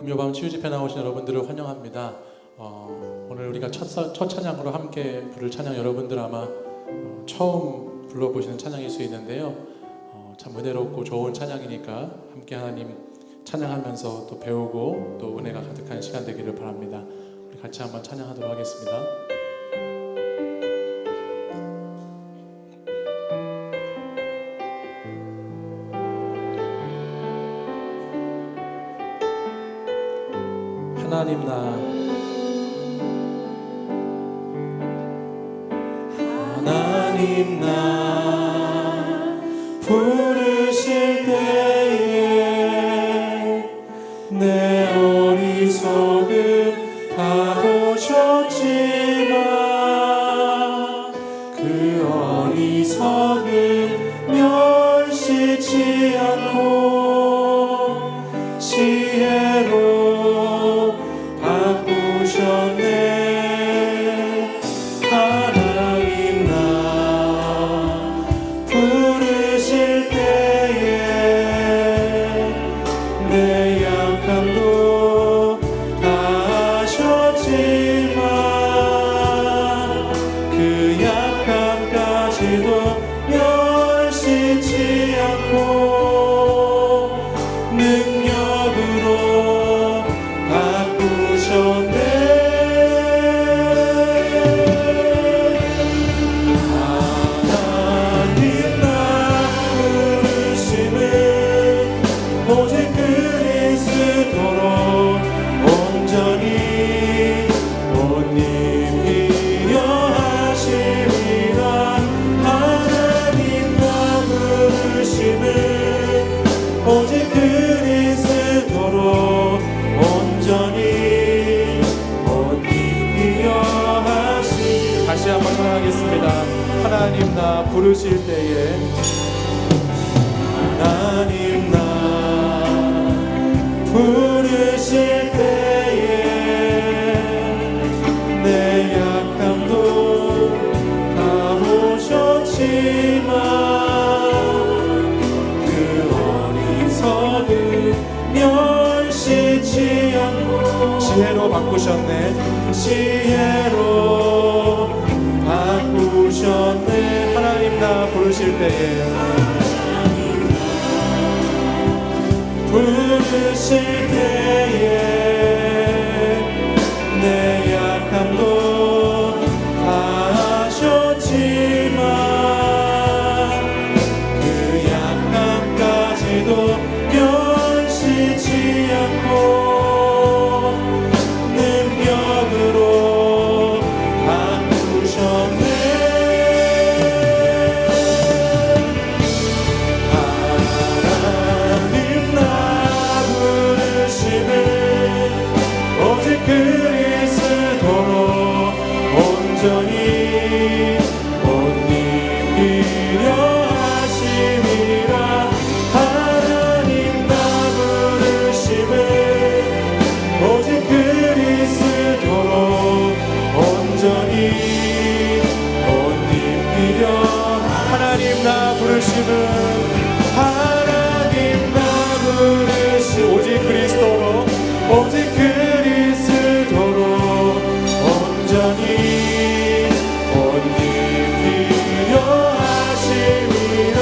금요밤 치유집회 나오신 여러분들을 환영합니다. 오늘 우리가 첫 찬양으로 함께 부를 찬양, 여러분들 아마 처음 불러보시는 찬양일 수 있는데요. 참 은혜롭고 좋은 찬양이니까 함께 하나님 찬양하면서 또 배우고 또 은혜가 가득한 시간 되기를 바랍니다. 우리 같이 한번 찬양하도록 하겠습니다. 하나님 나 부르실 때에 내 어리석음 다 보셨지만 그 어리석음 멸시치 않고 지혜로 바꾸셨네. 하나님 나 부르실 때에 내 약함도 다 아셨지만 그 약함까지도 멸시치 않고 능력으로 바꾸셨네. 하나님 나 부르심은 오직 그리스도로 온전히 못 입히려 하심이라. 하나님 나 부르심은 오직 그리스도로 온전히 못 입히려 하시. 다시 한번 찬양하겠습니다. 하나님 나 부르실 때에 하나님 나 부르실 때에 내 약함도 다 보셨지만 그 어리석음 멸시치 않고 지혜로 바꾸셨네. 지혜로 바꾸셨네. 하나님 나 부르실 때에 부르실 때에 내 약함도 다 아셨지만 그 약함까지도 멸시치 않고 능력으로 바꾸셨네. 하나님 나 부르심은 오직 그리스도로 온전히 못 입히려 하심이라. 하나님 나 부르심은 오직 그리스도로 온전히 못 입히려. 하나님 나 부르심은 하나님 나 부르심 오직 그리스도로 오직 그리스도로 온전히 못 입히려 하심이라.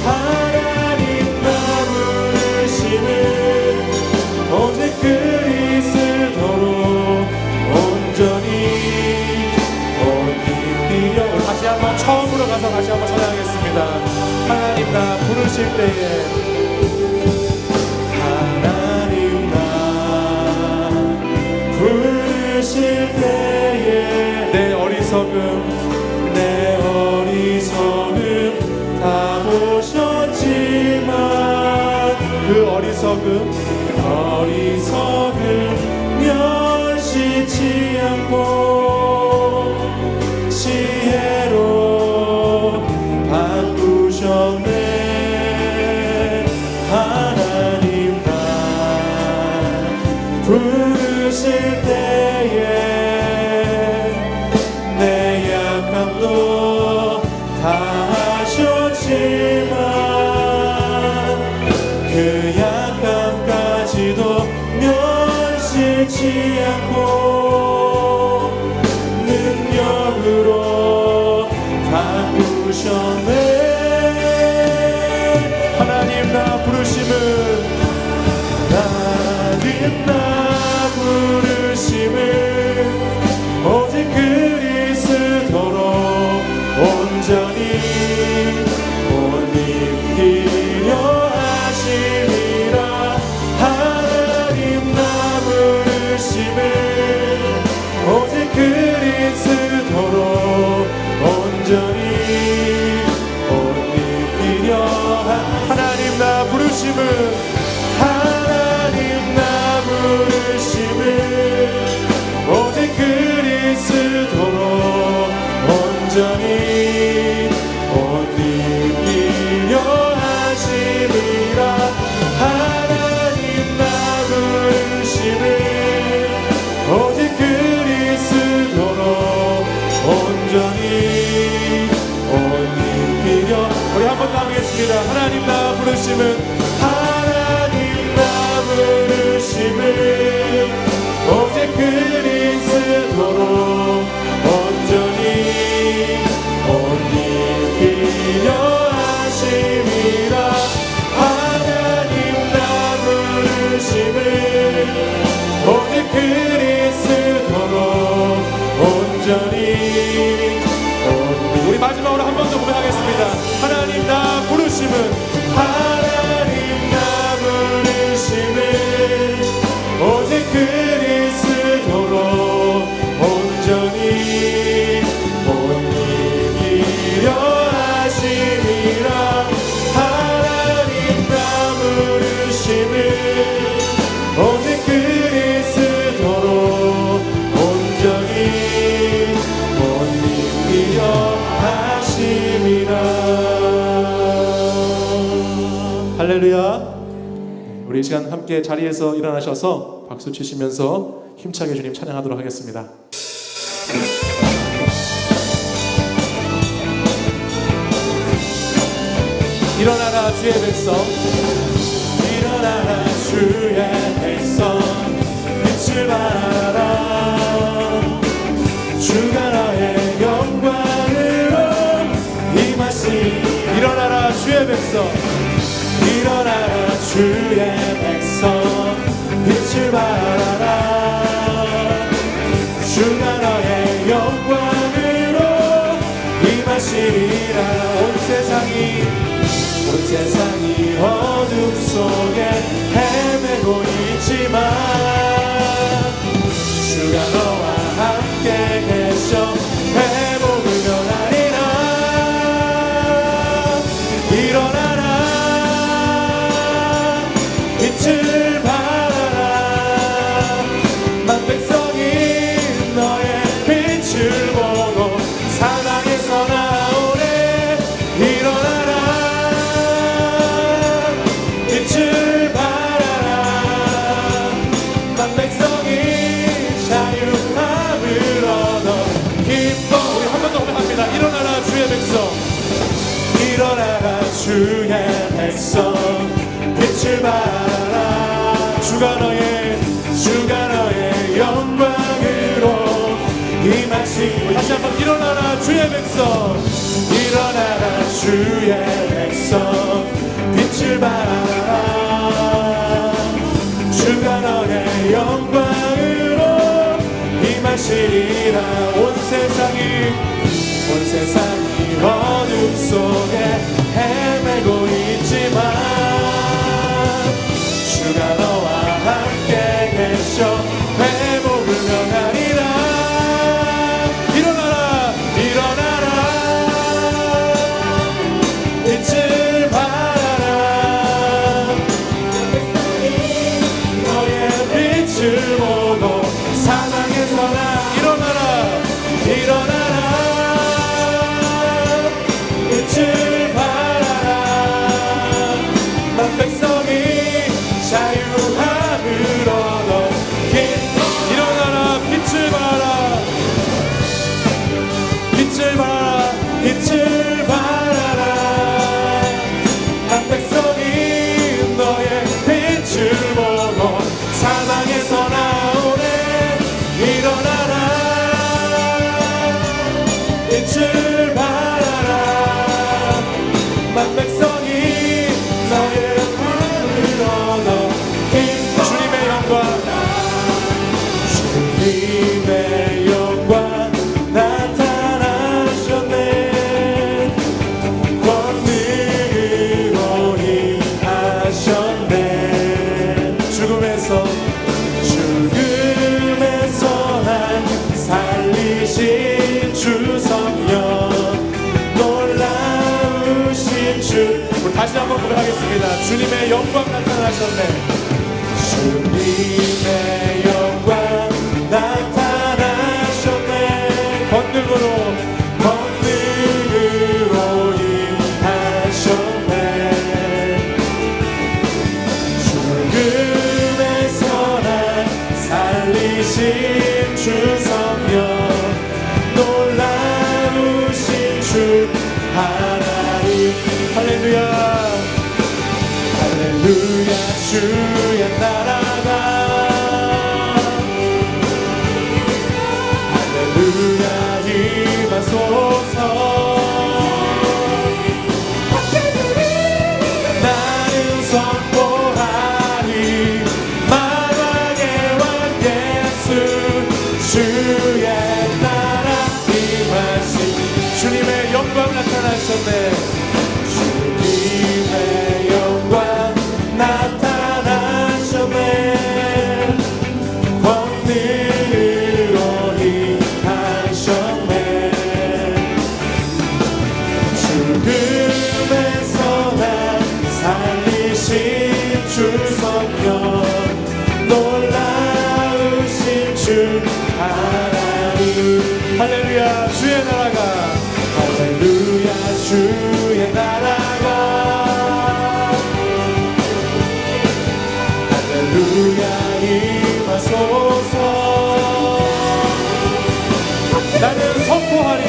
하나님 나 부르심은 오직 그리스도로 온전히 못 입히려. 다시 한번 처음으로 가서 다시 한번 찬양하겠습니다. 하나님 나 부르실 때에 하나님 나 부르실 때에 내 어리석음 다 보셨지만 그 어리석음 멸시치 않고 지혜로 바꾸셨네. 하나님 나 부르실 때에 내 약함도 다 하셨지만 그 약함까지도 멸 부르심은 하나님 나 부르심은 오직 그리스도로 온전히 옷 입히려 하심이라. 하나님 나 부르심은 오직 그리스도로 온전히 옷 입히려. 우리 한 번 더 하겠습니다. 하나님 나 부르심은 하나님 나 부르심은 오직 그리스도로 온전히 옷 입히려 하심이라. 하나님 나 부르심은 오직 그리스도로 온전히. 우리 마지막으로 한 번 더 고백하겠습니다. 하나님 나 부르심은 하나님 나 부르심은 오직 그리스도로 온전히 옷 입히려 하심이라. 하나님 나 부르심은 오직 그리스도로 온전히 옷 입히려 하심이라. 할렐루야. 우리 이 시간 함께 자리에서 일어나셔서 박수 치시면서 힘차게 주님 찬양하도록 하겠습니다. 일어나라 주의 백성, 일어나라 주의 백성, 빛을 발하라. 주가 너의 영광으로 임하시. 일어나라 주의 백성, 일어나라 주의 백성, 빛을 발하라. 주가 너의 영광으로 임하시리라. 온 세상이 어둠 속에 헤매고 있지만 주가 너와 함께 계셔 회복을 면하리라. 일어나라 빛을 발하라. 만 백성이 너의 빛을 보고 사랑에서 나오네. 일어나라 빛을 발하라. 만 백성이 자유함을 얻어 기뻐. 우리 한 번 더 고백합니다. 일어나라 주의 백성, 일어나라 주의 백성, 빛을 발하라. 주가 너의 영광으로 임하시. 다시 한번 일어나라 주의 백성, 일어나라 주의 백성, 빛을 발하라. 주가 너의 영광으로 임하시리라. 온 세상이 어둠 속에 헤매고 있지만 주가 너와 함께 계셔 회복을 명하리라. 일어나라 빛을 발하라. 너의 빛을 보고 사랑에서 나. 일어나라 빛을 발하라. 만 백성이 자유함을 얻어 일어나라 빛을 발하라. 빛을 발하라. 한 백성이 너의 빛을 보고 사망에서 나오네. 일어나라 빛을 발하라. 만 백성이 너의 힘을 얻어 기뻐. 주님의 영광 나타나셨네. 권능으로 임하셨네. 죽음에서 날 살리신 주 성령, 놀라우신 주 다시 한번 고백하겠습니다. 주님의 영광 나타나셨네. 주님의 영광 나타나셨네. 권능으로 임하셨네. 죽음에서 날 살리신 주 성령, 놀라우신 주 하나님. 할렐루야 할렐루야. 주의 나라가 할렐루야 임하소서. 나는 선포하리 만왕의 왕 예수, 주의 나라 임하시. 주님의 영광 나타나셨네. 주님의 영광 나타나셨네. 권능으로 임하셨네. 죽음에서 날 살리신 주 성령, 놀라우신 주 하나님. 할렐루야. 주의 나라가 할렐루야. 주의 나라가 할렐루야 임하소서. 나는 선포하리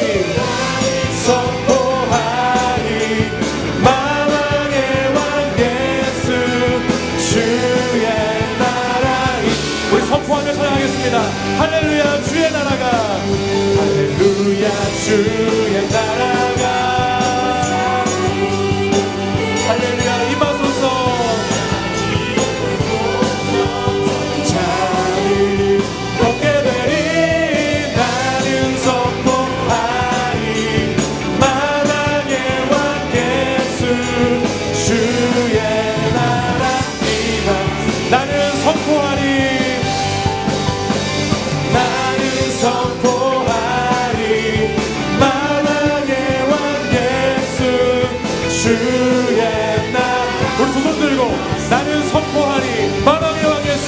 선포하리 만왕의 왕 예수, 주의 나라. 우리 선포하며 찬양하겠습니다. 할렐루야. 주의 나라가 할렐루야. 주의 나라가 할렐루야 임하소서. 자리 걷게 되리. 나는 선포하리 만왕의 왕 예수, 주의 나라 임하. 나는 선포하리 나는 선포하리 만왕의 왕 예수, 주의 나라. 우리 두 손 들고 나는 선포하리 만왕의 왕 예수.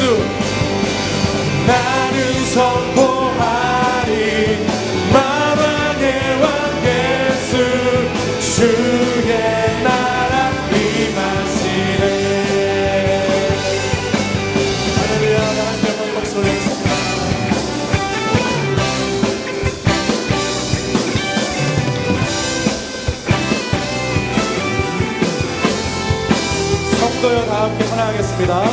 나는 선포하리 만왕의 왕 예수, 주의 나라 임하시네. 할렐루야. 하나님 영광의 목소리 있습니다. 성도여 다 함께 찬양하겠습니다.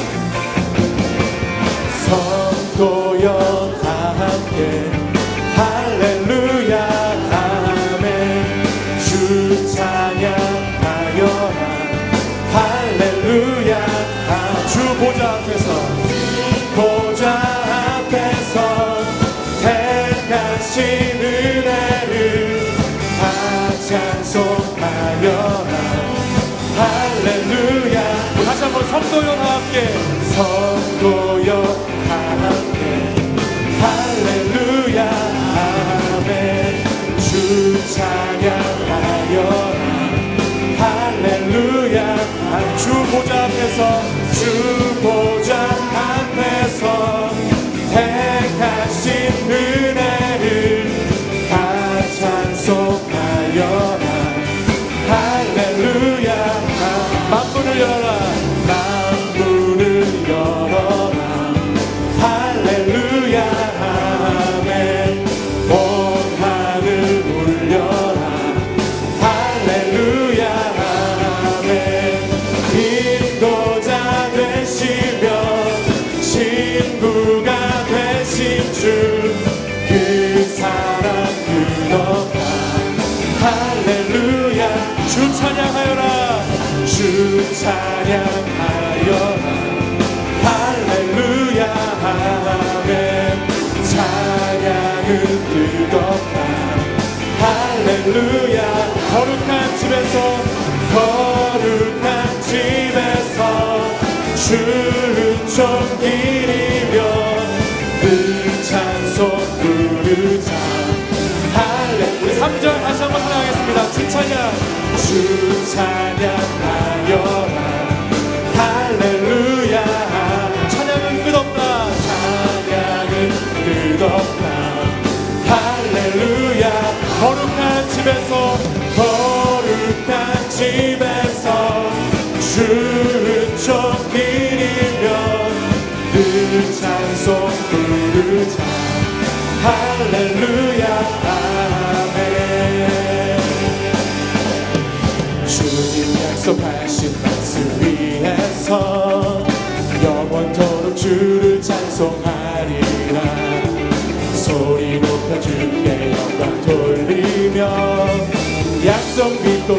성도여 다 함께 할렐루야 아멘. 주 찬양하여라 할렐루야. 주 보좌 앞에서 보좌 앞에서 택하신 은혜를 다 찬송하여라 할렐루야. 다시 한번 성도여 다 함께 성도여 다 함께 할렐루야 아멘. 주 찬양하여라 할렐루야. 주 보좌 앞에서 주 보좌 앞에서 택하신 은혜를 다 찬송하여라 할렐루야. 만문을 열어라 만문을 열어라 할렐루야 아멘. 온 하늘 울려라 할렐루야 아멘. 인도자 되시며 친구가 되신 주 그 사랑 끝없다 할렐루야. 주 찬양하여라 주 찬양하여라 할렐루야 아멘. 찬양은 뜨겁다 할렐루야. 거룩한 집에서 주는 종기리며 늘 찬송 부르자 할렐루야. 우리 3절 다시 한번 찬양하겠습니다. 주 찬양 주 찬양하여 부르자. 할렐루야 아멘. 주님 약속하신 말씀 위에서 영원토록 주를 찬송하리라. 소리 높여 주께 영광 돌리며 약속 믿고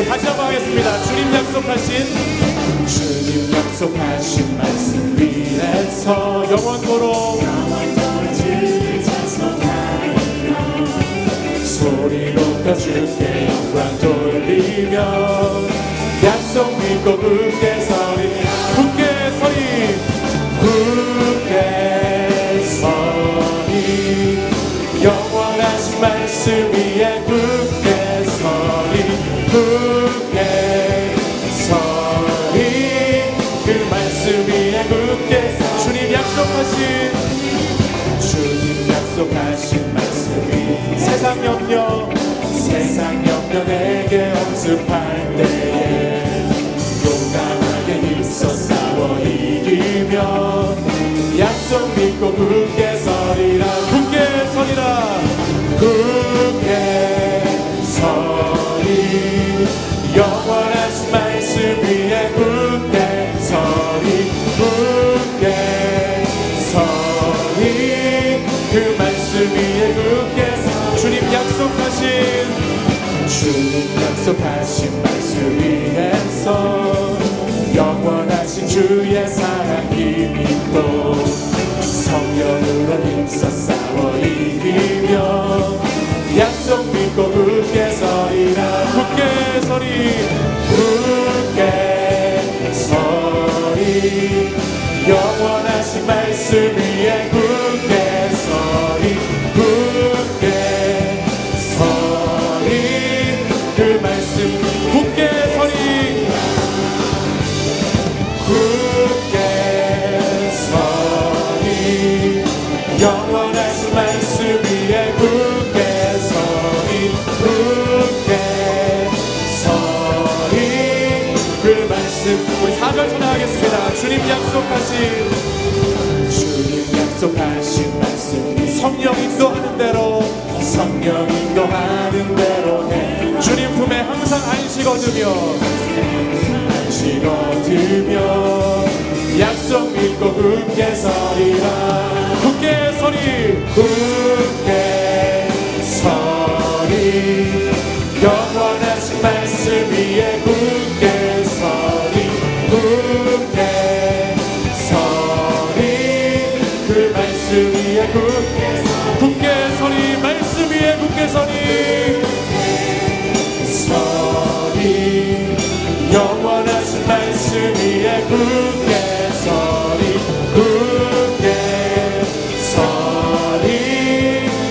다시 한번 하겠습니다. 주님 약속하신 말씀 위에서 영원토록 주를 찬송하리라. 소리 높여 주께 영광 돌리며 약속 믿고 굳게 서리. 굳게 서리. 굳게 서리. 영원하신 말씀 위에 굳게 서리. 굳게 서리. 그 말씀 위에 굳게 서리. 주님 약속하신 말씀이 세상 염려 내게 엄습할 때에 용감하게 힘써 싸워 이기며 약속 믿고 굳게 서리라. 굳게 서리라. 굳게 서리. 영원하신 말씀 위에 굳게 서리. 굳게 서리. 그 말씀 위에 굳게 서리. 주님 약속하신 말씀 위에서 영원하신 주의 사랑 힘있고 성령으로 힘써 싸워 이기며 약속 믿고 굳게 서리라. 굳게 서리. 굳게 서리. 영원하신 말씀 위에 굳게 서리. 굳게 서리. 그 말씀 굳게 서리. 굳게 서리. 영원하신 말씀 위에 굳게 서리. 굳게 서리. 그 말씀 우리 4절 전하겠습니다. 주님 약속하신 말씀 성령 인도하는 대로 해. 주님 품에 항상 안식 얻으며 약속 믿고 굳게 서리라. 굳게 서리. 굳게 서리. 영원하신 말씀 위에 굳게 서리. 굳게 서리. 그 말씀 위에 굳게 서리. 말씀 위에 굳게 서리. 영원하신 말씀 위에 굳게 서리. 굳게 서리.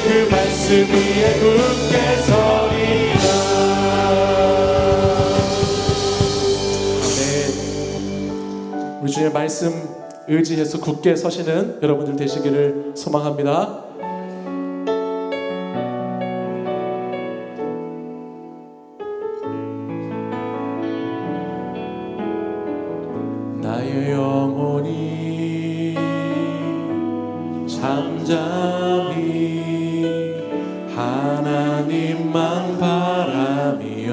그 말씀 위에 굳게 서리라. 네, 우리 주의 말씀 의지해서 굳게 서시는 여러분들 되시기를 소망합니다. 나의 영혼이 잠잠히 하나님만 바라며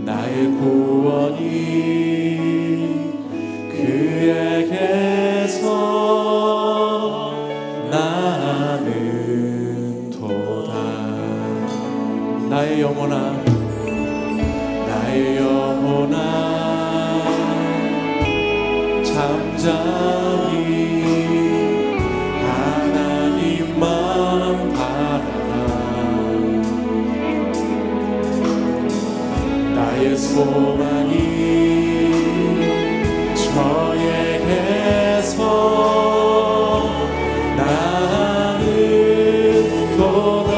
나의 구원이 그에게서 나는 도다. 나의 영혼아 잠잠히 하나님만 바라라. 나의 소망이 저에게서 나는 도다.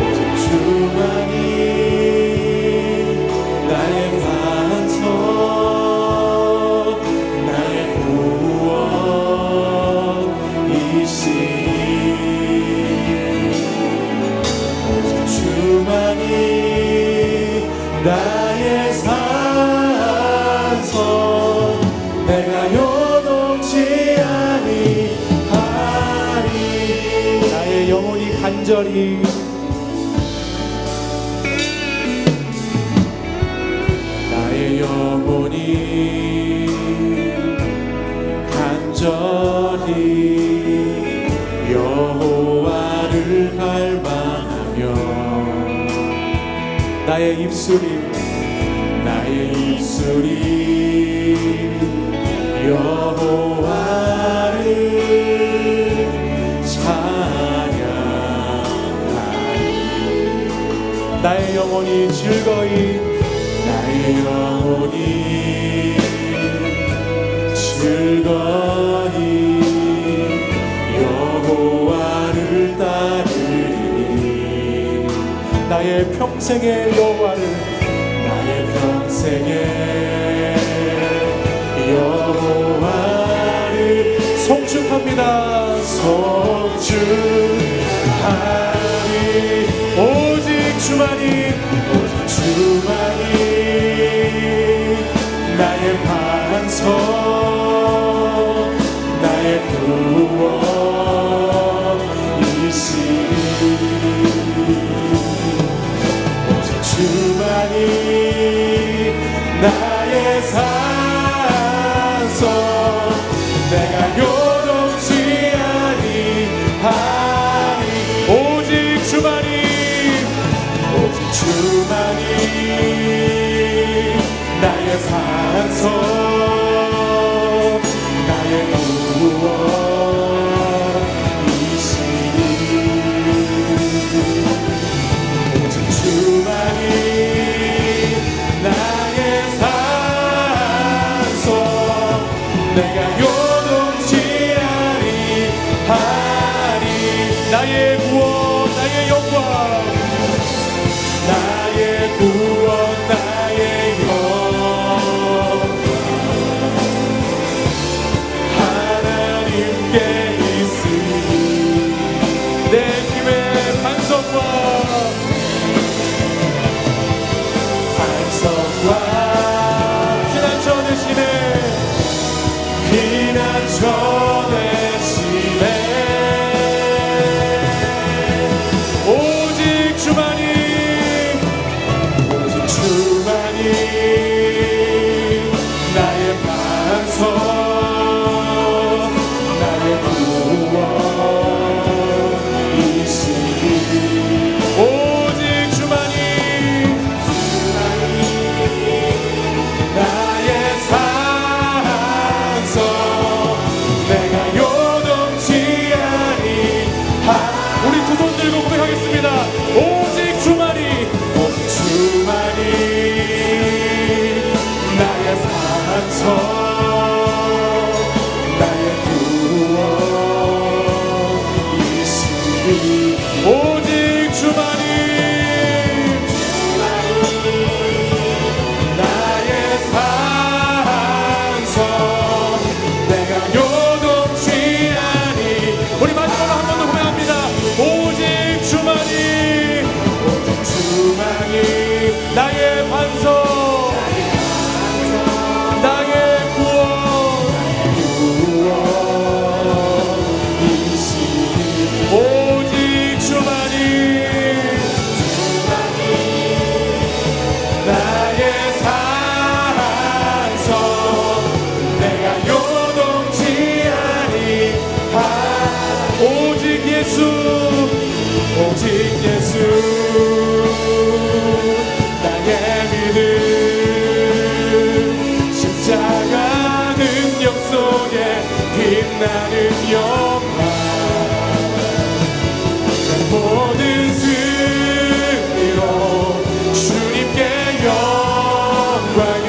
오직 주만이 나의 반석 나의 구원이시니 오직 주만이 나의 산성 간절히 나의 영혼이 간절히 여호와를 갈망하며 나의 입술이 여호와를 찬양하리 나의 영혼이 즐거이 여호와를 따르리 나의 평생의 여호와를 송축합니다. 송축하리 오직 주만이 나의 반석 나의 구원이시리 오직 주만이 나의 산성 내가 요동치 아니하리 오직 주만이 나의 산성 나의 구원이시니 오직 주만이 나의 산성 내가 요동치 아니하리 나의 구원 나의 영광 나의 구원 나의 영광 하나님께 있으니 내 힘의 반석과 피난처 대신에 오직 주만이 나의 반석 나의 구원이시니 오직 주만이 나의 산성 내가 요동치 아니하리 우리 두 손 들고 고백하겠습니다. 오직 주만이 나의 산성 나의 구원이시니 오직 주만이 나의 산성 내가 요동치 아니 우리 마지막으로 한 번 더 고백합니다. 오직 주만이 나의 반석 나의 구원이시니 오직 주만이 나의 산성 내가 요동치 아니하리 오직 예수 나의 믿음 십자가 능력 속에 빛나는 영광 모든 승리로 주님께 영광을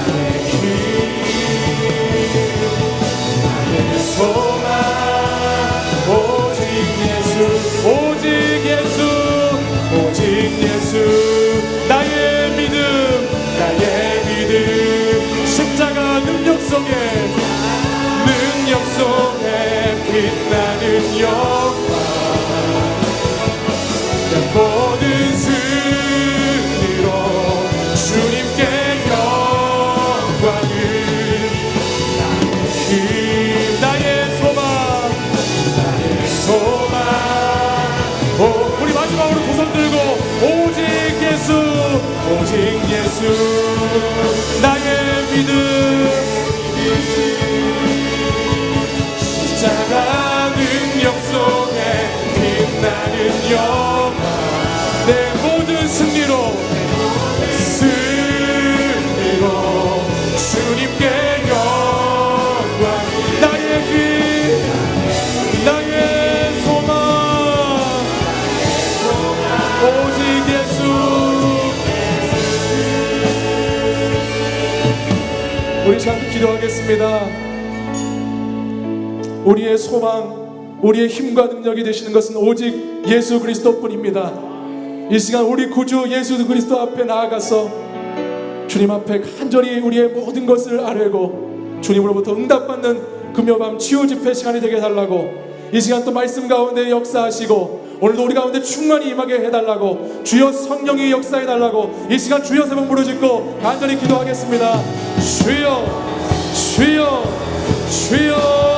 나의 힘 나의 소망 오직 예수 나의 믿음 십자가 능력 속에 빛나는 영광 모든 승리로 주님께 영광을 나의 힘 나의 소망 우리 마지막으로 두 손 들고 오직 예수 오직 예수 나의 믿음 십자가 능력 속에 빛나는 영광 내 모든 승리로 주님께 영광 나의 길 나의 소망 오직 예수 우리 참 기도하겠습니다. 우리의 소망 우리의 힘과 능력이 되시는 것은 오직 예수 그리스도뿐입니다. 이 시간 우리 구주 예수 그리스도 앞에 나아가서 주님 앞에 간절히 우리의 모든 것을 아뢰고 주님으로부터 응답받는 금요밤 치유 집회 시간이 되게 해달라고 이 시간 또 말씀 가운데 역사하시고 오늘도 우리 가운데 충만히 임하게 해달라고 주여 성령이 역사해달라고 이 시간 주여 세 번 부르짖고 간절히 기도하겠습니다. 주여 주여 주여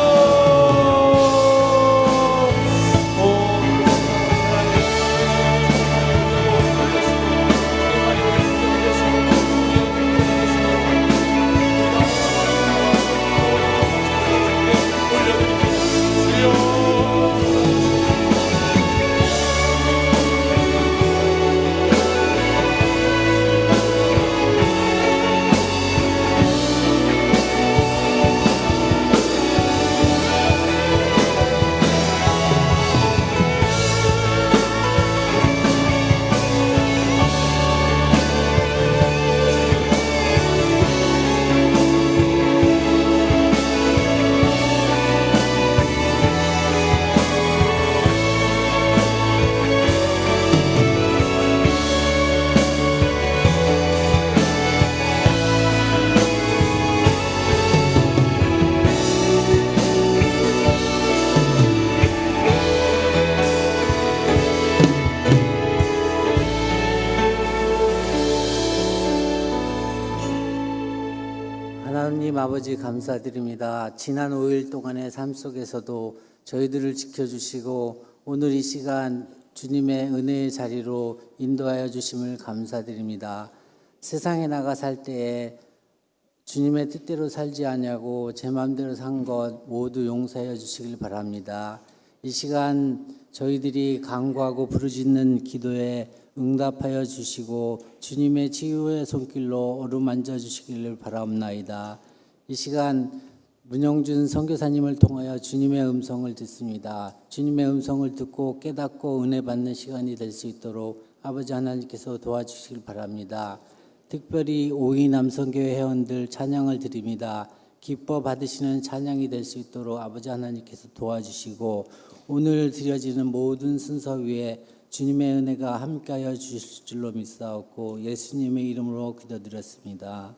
하나님 아버지 감사드립니다. 지난 5일 동안의 삶 속에서도 저희들을 지켜주시고 오늘 이 시간 주님의 은혜의 자리로 인도하여 주심을 감사드립니다. 세상에 나가 살 때에 주님의 뜻대로 살지 아니하고 제 마음대로 산 것 모두 용서하여 주시길 바랍니다. 이 시간 저희들이 간구하고 부르짖는 기도에 응답하여 주시고 주님의 치유의 손길로 어루만져 주시기를 바라옵나이다. 이 시간 문영준 선교사님을 통하여 주님의 음성을 듣습니다. 주님의 음성을 듣고 깨닫고 은혜 받는 시간이 될 수 있도록 아버지 하나님께서 도와주시길 바랍니다. 특별히 오이 남성교회 회원들 찬양을 드립니다. 기뻐 받으시는 찬양이 될 수 있도록 아버지 하나님께서 도와주시고 오늘 드려지는 모든 순서 위에 주님의 은혜가 함께하여 주실 줄로 믿사옵고 예수님의 이름으로 기도드렸습니다.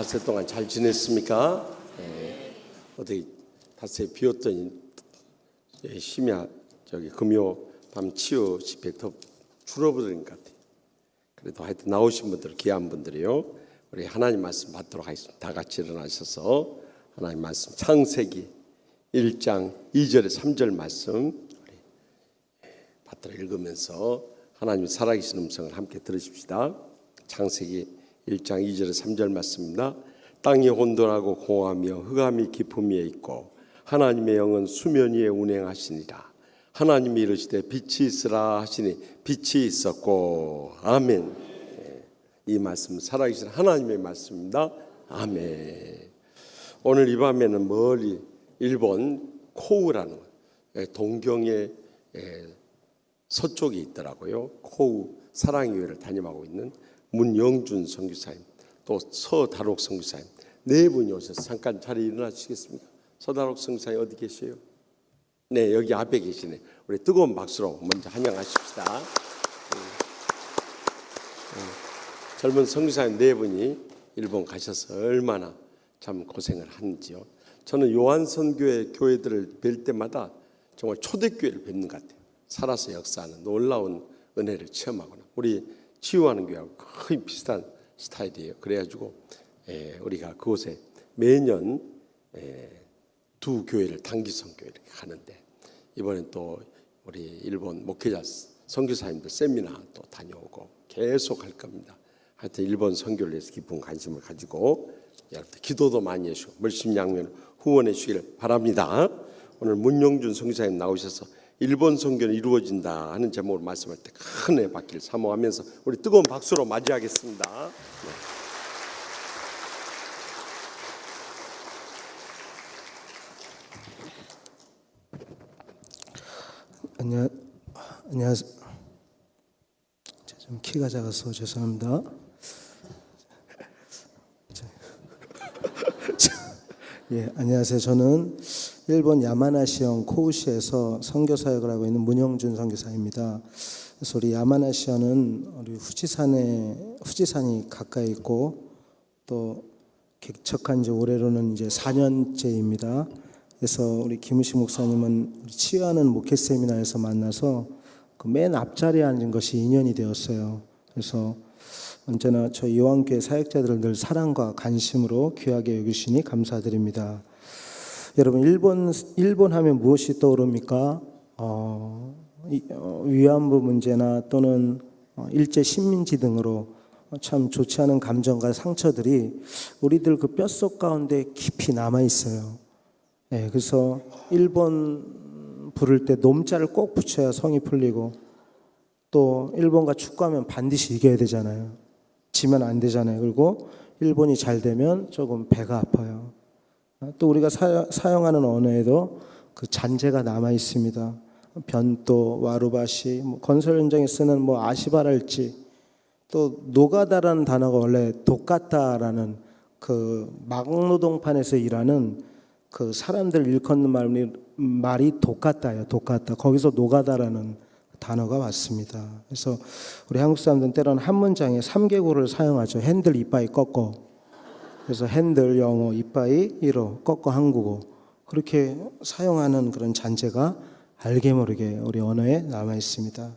닷새 동안 잘 지냈습니까? 어떻게 닷새 비었더니 심야 금요 밤 치유 집회 더 줄어버린 것 같아요. 그래도 하여튼 나오신 분들, 귀한 분들이요, 우리 하나님 말씀 받도록 하겠습니다. 다 같이 일어나셔서 하나님 말씀 창세기 1장 2절에 3절 말씀 우리 받들어 읽으면서 하나님 살아계신 음성을 함께 들으십시다. 창세기 1장 2절에 3절 말씀입니다. 땅이 혼돈하고 공허하며 흑암이 깊음 위에 있고 하나님의 영은 수면 위에 운행하시니라. 하나님이 이르시되 빛이 있으라 하시니 빛이 있었고. 아멘. 이 말씀 살아계신 하나님의 말씀입니다. 아멘. 오늘 이 밤에는 멀리 일본 코우라는 동경의 서쪽에 있더라고요. 코우 사랑교회를 담임하고 있는 문영준 선교사님, 또 서다록 선교사님 네 분이 오셔서 잠깐 자리에 일어나 주시겠습니까? 서다록 선교사님 어디 계세요? 네, 여기 앞에 계시네. 우리 뜨거운 박수로 먼저 환영하십시다. 젊은 선교사님 네 분이 일본 가셔서 얼마나 참 고생을 하는지요. 저는 요한선교회 교회들을 뵐 때마다 정말 초대교회를 뵙는 것 같아요. 살아서 역사하는 놀라운 은혜를 체험하거나, 우리 치유하는 교회하고 거의 비슷한 스타일이에요. 그래가지고 우리가 그곳에 매년 두 교회를 단기선교회 이렇게 가는데, 이번엔 또 우리 일본 목회자 선교사님들 세미나 또 다녀오고 계속 할 겁니다. 하여튼 일본 선교를 위해서 깊은 관심을 가지고 여러분들 기도도 많이 해주시고 물심양면 후원해 주시기를 바랍니다. 오늘 문용준 선교사님 나오셔서 일본 선교는 이루어진다 하는 제목으로 말씀할 때 큰 은혜 받기를 사모하면서 우리 뜨거운 박수로 맞이하겠습니다. 안녕하세요. 좀 키가 작아서 죄송합니다. 안녕하세요. 저는 일본 야마나시현 코우시에서 선교 사역을 하고 있는 문영준 선교사입니다. 그래서 우리 야마나시현은 우리 후지산이 가까이 있고 또 개척한 지 올해로는 이제 4년째입니다. 그래서 우리 김우식 목사님은 우리 치유하는 목회 세미나에서 만나서 그 맨 앞자리에 앉은 것이 인연이 되었어요. 그래서 언제나 저희 요한교회 사역자들을 늘 사랑과 관심으로 귀하게 여기시니 감사드립니다. 여러분, 일본 하면 무엇이 떠오릅니까? 위안부 문제나 또는 일제 식민지 등으로 참 좋지 않은 감정과 상처들이 우리들 그 뼛속 가운데 깊이 남아 있어요. 그래서 일본 부를 때 놈자를 꼭 붙여야 성이 풀리고, 또 일본과 축구하면 반드시 이겨야 되잖아요. 지면 안 되잖아요. 그리고 일본이 잘 되면 조금 배가 아파요. 또 우리가 사용하는 언어에도 그 잔재가 남아 있습니다. 변또, 와루바시, 건설 현장에 쓰는 아시바랄지, 또 노가다라는 단어가 원래 독가타라는 그 막노동판에서 일하는 그 사람들 일컫는 말이 독가타예요. 독가타. 거기서 노가다라는 단어가 왔습니다. 그래서 우리 한국 사람들은 때로는 한 문장에 3개국어를 사용하죠. 핸들 이빠이 꺾어. 그래서 핸들 영어, 이빠이 일어, 꺾어 한국어. 그렇게 사용하는 그런 잔재가 알게 모르게 우리 언어에 남아 있습니다.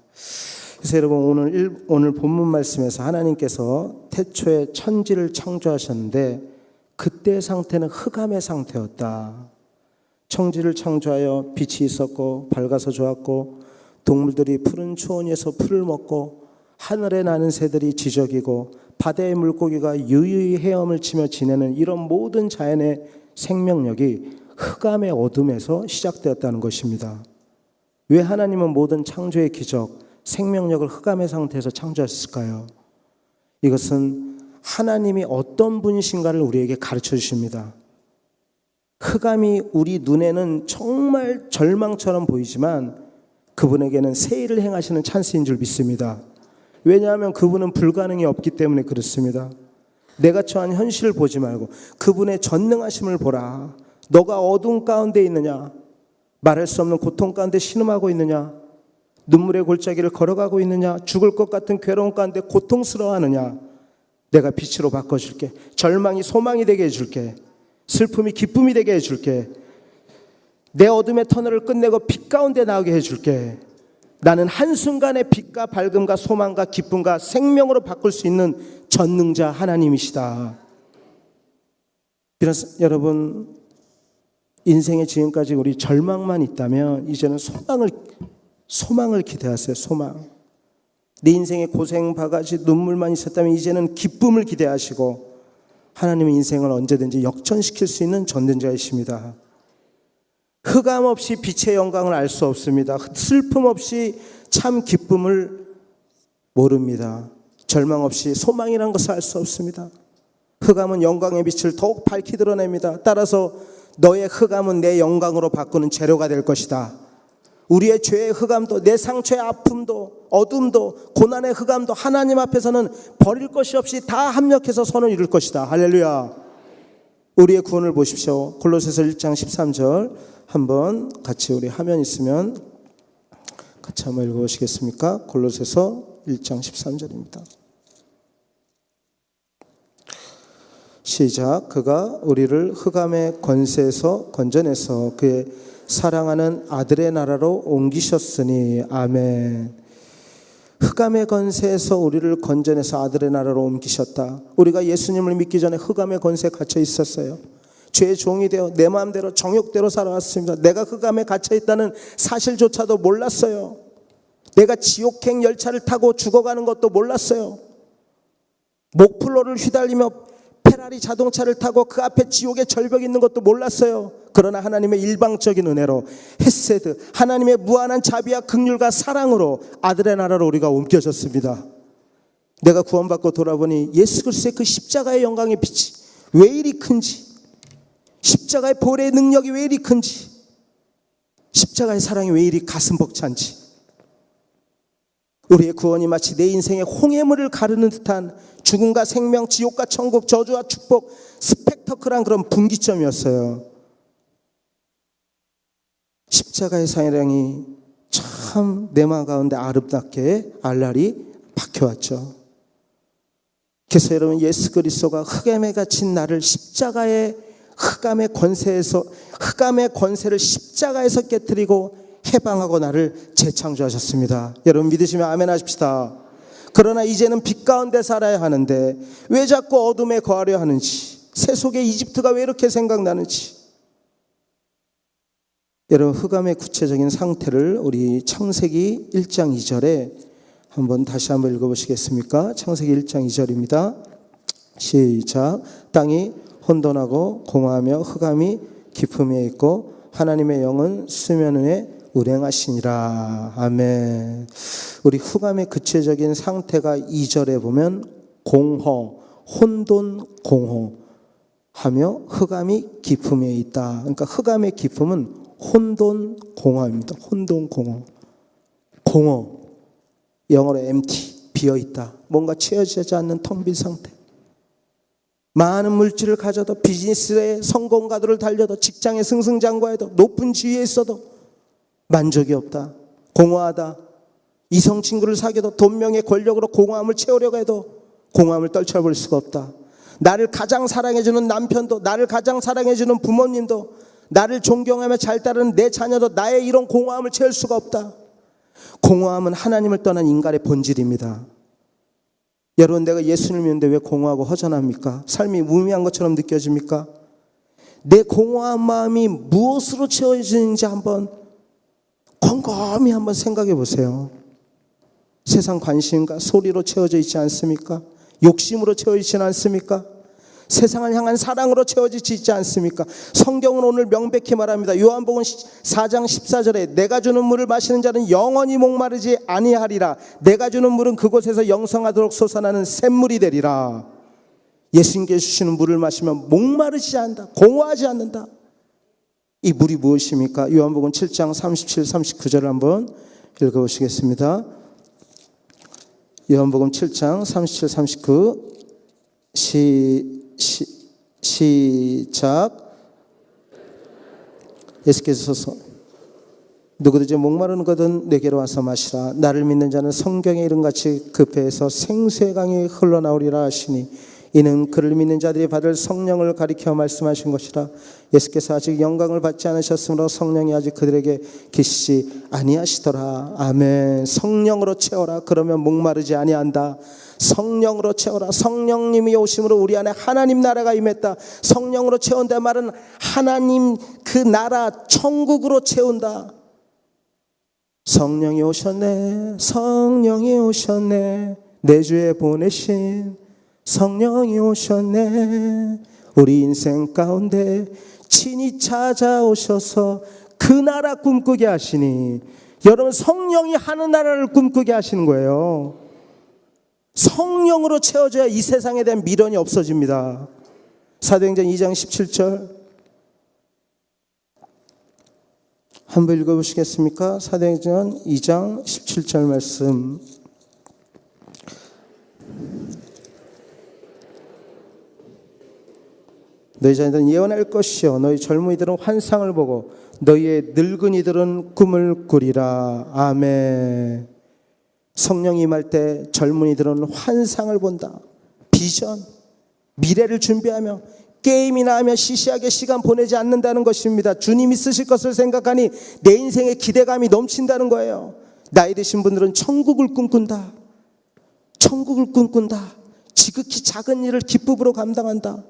그래서 여러분, 오늘 본문 말씀에서 하나님께서 태초에 천지를 창조하셨는데 그때의 상태는 흑암의 상태였다. 천지를 창조하여 빛이 있었고 밝아서 좋았고, 동물들이 푸른 초원 위에서 풀을 먹고, 하늘에 나는 새들이 지저귀고, 바다의 물고기가 유유히 헤엄을 치며 지내는 이런 모든 자연의 생명력이 흑암의 어둠에서 시작되었다는 것입니다. 왜 하나님은 모든 창조의 기적, 생명력을 흑암의 상태에서 창조하셨을까요? 이것은 하나님이 어떤 분이신가를 우리에게 가르쳐 주십니다. 흑암이 우리 눈에는 정말 절망처럼 보이지만 그분에게는 새 일을 행하시는 찬스인 줄 믿습니다. 왜냐하면 그분은 불가능이 없기 때문에 그렇습니다. 내가 처한 현실을 보지 말고 그분의 전능하심을 보라. 너가 어두운 가운데 있느냐? 말할 수 없는 고통 가운데 신음하고 있느냐? 눈물의 골짜기를 걸어가고 있느냐? 죽을 것 같은 괴로움 가운데 고통스러워하느냐? 내가 빛으로 바꿔줄게. 절망이 소망이 되게 해줄게. 슬픔이 기쁨이 되게 해줄게. 내 어둠의 터널을 끝내고 빛 가운데 나오게 해줄게. 나는 한순간에 빛과 밝음과 소망과 기쁨과 생명으로 바꿀 수 있는 전능자 하나님이시다. 여러분, 인생의 지금까지 우리 절망만 있다면 이제는 소망을 기대하세요. 소망. 내 인생에 고생, 바가지, 눈물만 있었다면 이제는 기쁨을 기대하시고, 하나님의 인생을 언제든지 역전시킬 수 있는 전능자이십니다. 흑암 없이 빛의 영광을 알 수 없습니다. 슬픔 없이 참 기쁨을 모릅니다. 절망 없이 소망이라는 것을 알 수 없습니다. 흑암은 영광의 빛을 더욱 밝히 드러냅니다. 따라서 너의 흑암은 내 영광으로 바꾸는 재료가 될 것이다. 우리의 죄의 흑암도, 내 상처의 아픔도, 어둠도, 고난의 흑암도 하나님 앞에서는 버릴 것이 없이 다 합력해서 선을 이룰 것이다. 할렐루야. 우리의 구원을 보십시오. 골로새서 1장 13절 한번 같이 우리 화면 있으면 같이 한번 읽어보시겠습니까? 골로새서 1장 13절입니다. 시작. 그가 우리를 흑암의 권세에서 건져내서 그의 사랑하는 아들의 나라로 옮기셨으니. 아멘. 흑암의 권세에서 우리를 건져내서 아들의 나라로 옮기셨다. 우리가 예수님을 믿기 전에 흑암의 권세에 갇혀 있었어요. 죄의 종이 되어 내 마음대로 정욕대로 살아왔습니다. 내가 흑암에 갇혀 있다는 사실조차도 몰랐어요. 내가 지옥행 열차를 타고 죽어가는 것도 몰랐어요. 목플로를 휘달리며 페라리 자동차를 타고 그 앞에 지옥의 절벽이 있는 것도 몰랐어요. 그러나 하나님의 일방적인 은혜로, 헤세드, 하나님의 무한한 자비와 긍휼과 사랑으로 아들의 나라로 우리가 옮겨졌습니다. 내가 구원받고 돌아보니 예수 그리스도의 그 십자가의 영광의 빛이 왜 이리 큰지, 십자가의 보혈의 능력이 왜 이리 큰지, 십자가의 사랑이 왜 이리 가슴 벅찬지, 우리의 구원이 마치 내 인생의 홍해물을 가르는 듯한 죽음과 생명, 지옥과 천국, 저주와 축복, 스펙터클한 그런 분기점이었어요. 십자가의 사랑이 참 내 마음 가운데 아름답게 알알이 박혀왔죠. 그래서 여러분, 예수 그리스도가 흑암에 갇힌 나를 십자가의 흑암의 권세에서, 흑암의 권세를 십자가에서 깨뜨리고 해방하고 나를 재창조하셨습니다. 여러분 믿으시면 아멘 하십시다. 그러나 이제는 빛 가운데 살아야 하는데 왜 자꾸 어둠에 거하려 하는지, 세속의 이집트가 왜 이렇게 생각나는지. 여러분, 흑암의 구체적인 상태를 우리 창세기 1장 2절에 다시 한번 읽어보시겠습니까? 창세기 1장 2절입니다. 시작. 땅이 혼돈하고 공허하며 흑암이 깊음에 있고 하나님의 영은 수면 위에 운행하시니라. 아멘. 우리 흑암의 구체적인 상태가 2절에 보면 공허, 혼돈, 공허하며 흑암이 깊음에 있다. 그러니까 흑암의 깊음은 혼돈, 공허입니다. 혼돈, 공허. 영어로 empty, 비어있다. 뭔가 채워지지 않는 텅 빈 상태. 많은 물질을 가져도, 비즈니스에 성공가도를 달려도, 직장에 승승장구해도, 높은 지위에 있어도 만족이 없다. 공허하다. 이성 친구를 사귀어도 돈, 명예, 권력으로 공허함을 채우려고 해도 공허함을 떨쳐버릴 수가 없다. 나를 가장 사랑해주는 남편도, 나를 가장 사랑해주는 부모님도, 나를 존경하며 잘 따르는 내 자녀도 나의 이런 공허함을 채울 수가 없다. 공허함은 하나님을 떠난 인간의 본질입니다. 여러분, 내가 예수를 믿는데 왜 공허하고 허전합니까? 삶이 무의미한 것처럼 느껴집니까? 내 공허한 마음이 무엇으로 채워지는지 곰곰이 한번 생각해 보세요. 세상 관심과 소리로 채워져 있지 않습니까? 욕심으로 채워지지 않습니까? 세상을 향한 사랑으로 채워지지 있지 않습니까? 성경은 오늘 명백히 말합니다. 요한복음 4장 14절에 내가 주는 물을 마시는 자는 영원히 목마르지 아니하리라. 내가 주는 물은 그곳에서 영성하도록 솟아나는 샘물이 되리라. 예수님께 주시는 물을 마시면 목마르지 않는다. 공허하지 않는다. 이 물이 무엇입니까? 요한복음 7장 37, 39절을 한번 읽어보시겠습니다. 요한복음 7장 37, 39 시작. 예수께서 누구든지 목마르는 것은 내게로 와서 마시라. 나를 믿는 자는 성경의 이름같이 그 배에서 생수의 강이 흘러나오리라 하시니 이는 그를 믿는 자들이 받을 성령을 가리켜 말씀하신 것이라. 예수께서 아직 영광을 받지 않으셨으므로 성령이 아직 그들에게 계시지 아니하시더라. 아멘. 성령으로 채워라. 그러면 목마르지 아니한다. 성령으로 채워라. 성령님이 오심으로 우리 안에 하나님 나라가 임했다. 성령으로 채운다 말은 하나님 그 나라 천국으로 채운다. 성령이 오셨네. 성령이 오셨네. 내 주에 보내신 성령이 오셨네. 우리 인생 가운데 친히 찾아오셔서 그 나라 꿈꾸게 하시니, 여러분 성령이 하는 나라를 꿈꾸게 하시는 거예요. 성령으로 채워져야 이 세상에 대한 미련이 없어집니다. 사도행전 2장 17절 한번 읽어보시겠습니까? 사도행전 2장 17절 말씀. 너희 자녀들은 예언할 것이요 너희 젊은이들은 환상을 보고 너희의 늙은이들은 꿈을 꾸리라. 아멘. 성령이 임할 때 젊은이들은 환상을 본다. 비전, 미래를 준비하며 게임이나 하며 시시하게 시간 보내지 않는다는 것입니다. 주님이 쓰실 것을 생각하니 내 인생에 기대감이 넘친다는 거예요. 나이 드신 분들은 천국을 꿈꾼다. 천국을 꿈꾼다. 지극히 작은 일을 기쁨으로 감당한다.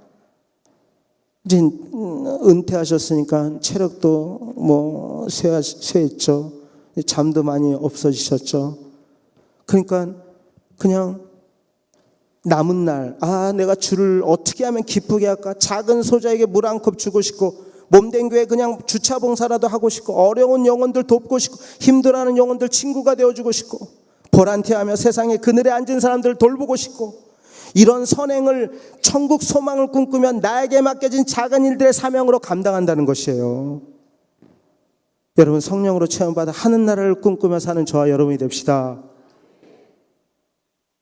이제 은퇴하셨으니까 체력도 뭐 쇠했죠. 잠도 많이 없어지셨죠. 그러니까 그냥 남은 날, 내가 주를 어떻게 하면 기쁘게 할까? 작은 소자에게 물 한 컵 주고 싶고, 몸된 교회 그냥 주차 봉사라도 하고 싶고, 어려운 영혼들 돕고 싶고, 힘들어하는 영혼들 친구가 되어주고 싶고, 보란티하며 세상에 그늘에 앉은 사람들을 돌보고 싶고, 이런 선행을, 천국 소망을 꿈꾸면 나에게 맡겨진 작은 일들의 사명으로 감당한다는 것이에요. 여러분 성령으로 체험받아 하는 나라를 꿈꾸며 사는 저와 여러분이 됩시다.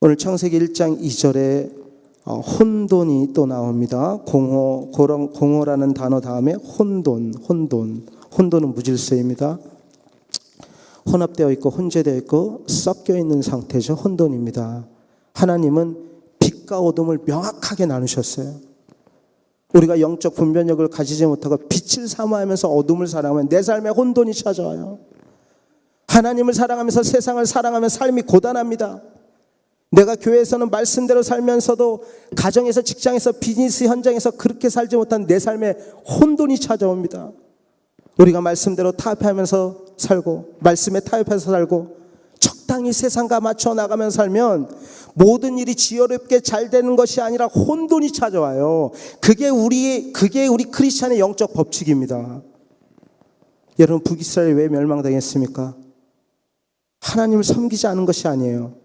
오늘 창세기 1장 2절에 혼돈이 또 나옵니다. 공허라는 단어 다음에 혼돈은 무질서입니다. 혼합되어 있고 혼재되어 있고 섞여 있는 상태죠. 혼돈입니다. 하나님은 빛과 어둠을 명확하게 나누셨어요. 우리가 영적 분별력을 가지지 못하고 빛을 사모하면서 어둠을 사랑하면 내 삶에 혼돈이 찾아와요. 하나님을 사랑하면서 세상을 사랑하면 삶이 고단합니다. 내가 교회에서는 말씀대로 살면서도 가정에서, 직장에서, 비즈니스 현장에서 그렇게 살지 못한 내 삶에 혼돈이 찾아옵니다. 우리가 말씀대로 타협하면서 살고, 말씀에 타협해서 살고, 적당히 세상과 맞춰 나가면서 살면 모든 일이 지혜롭게 잘 되는 것이 아니라 혼돈이 찾아와요. 그게 우리 크리스찬의 영적 법칙입니다. 여러분 북이스라엘이 왜 멸망당했습니까? 하나님을 섬기지 않은 것이 아니에요.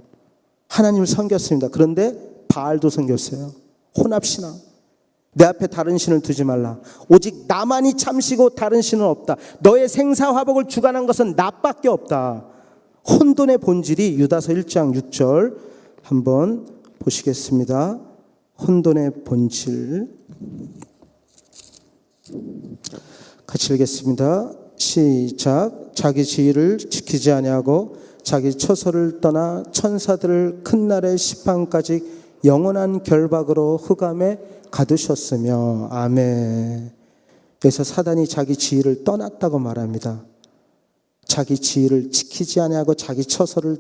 하나님을 섬겼습니다. 그런데 바알도 섬겼어요. 혼합신앙. 내 앞에 다른 신을 두지 말라. 오직 나만이 참시고 다른 신은 없다. 너의 생사화복을 주관한 것은 나밖에 없다. 혼돈의 본질이 유다서 1장 6절 한번 보시겠습니다. 혼돈의 본질 같이 읽겠습니다. 시작. 자기 지위를 지키지 아니하고 자기 처소를 떠나 천사들을 큰 날의 심판까지 영원한 결박으로 흑암에 가두셨으며. 아멘. 그래서 사단이 자기 지위를 떠났다고 말합니다. 자기 지위를 지키지 아니하고 자기 처소를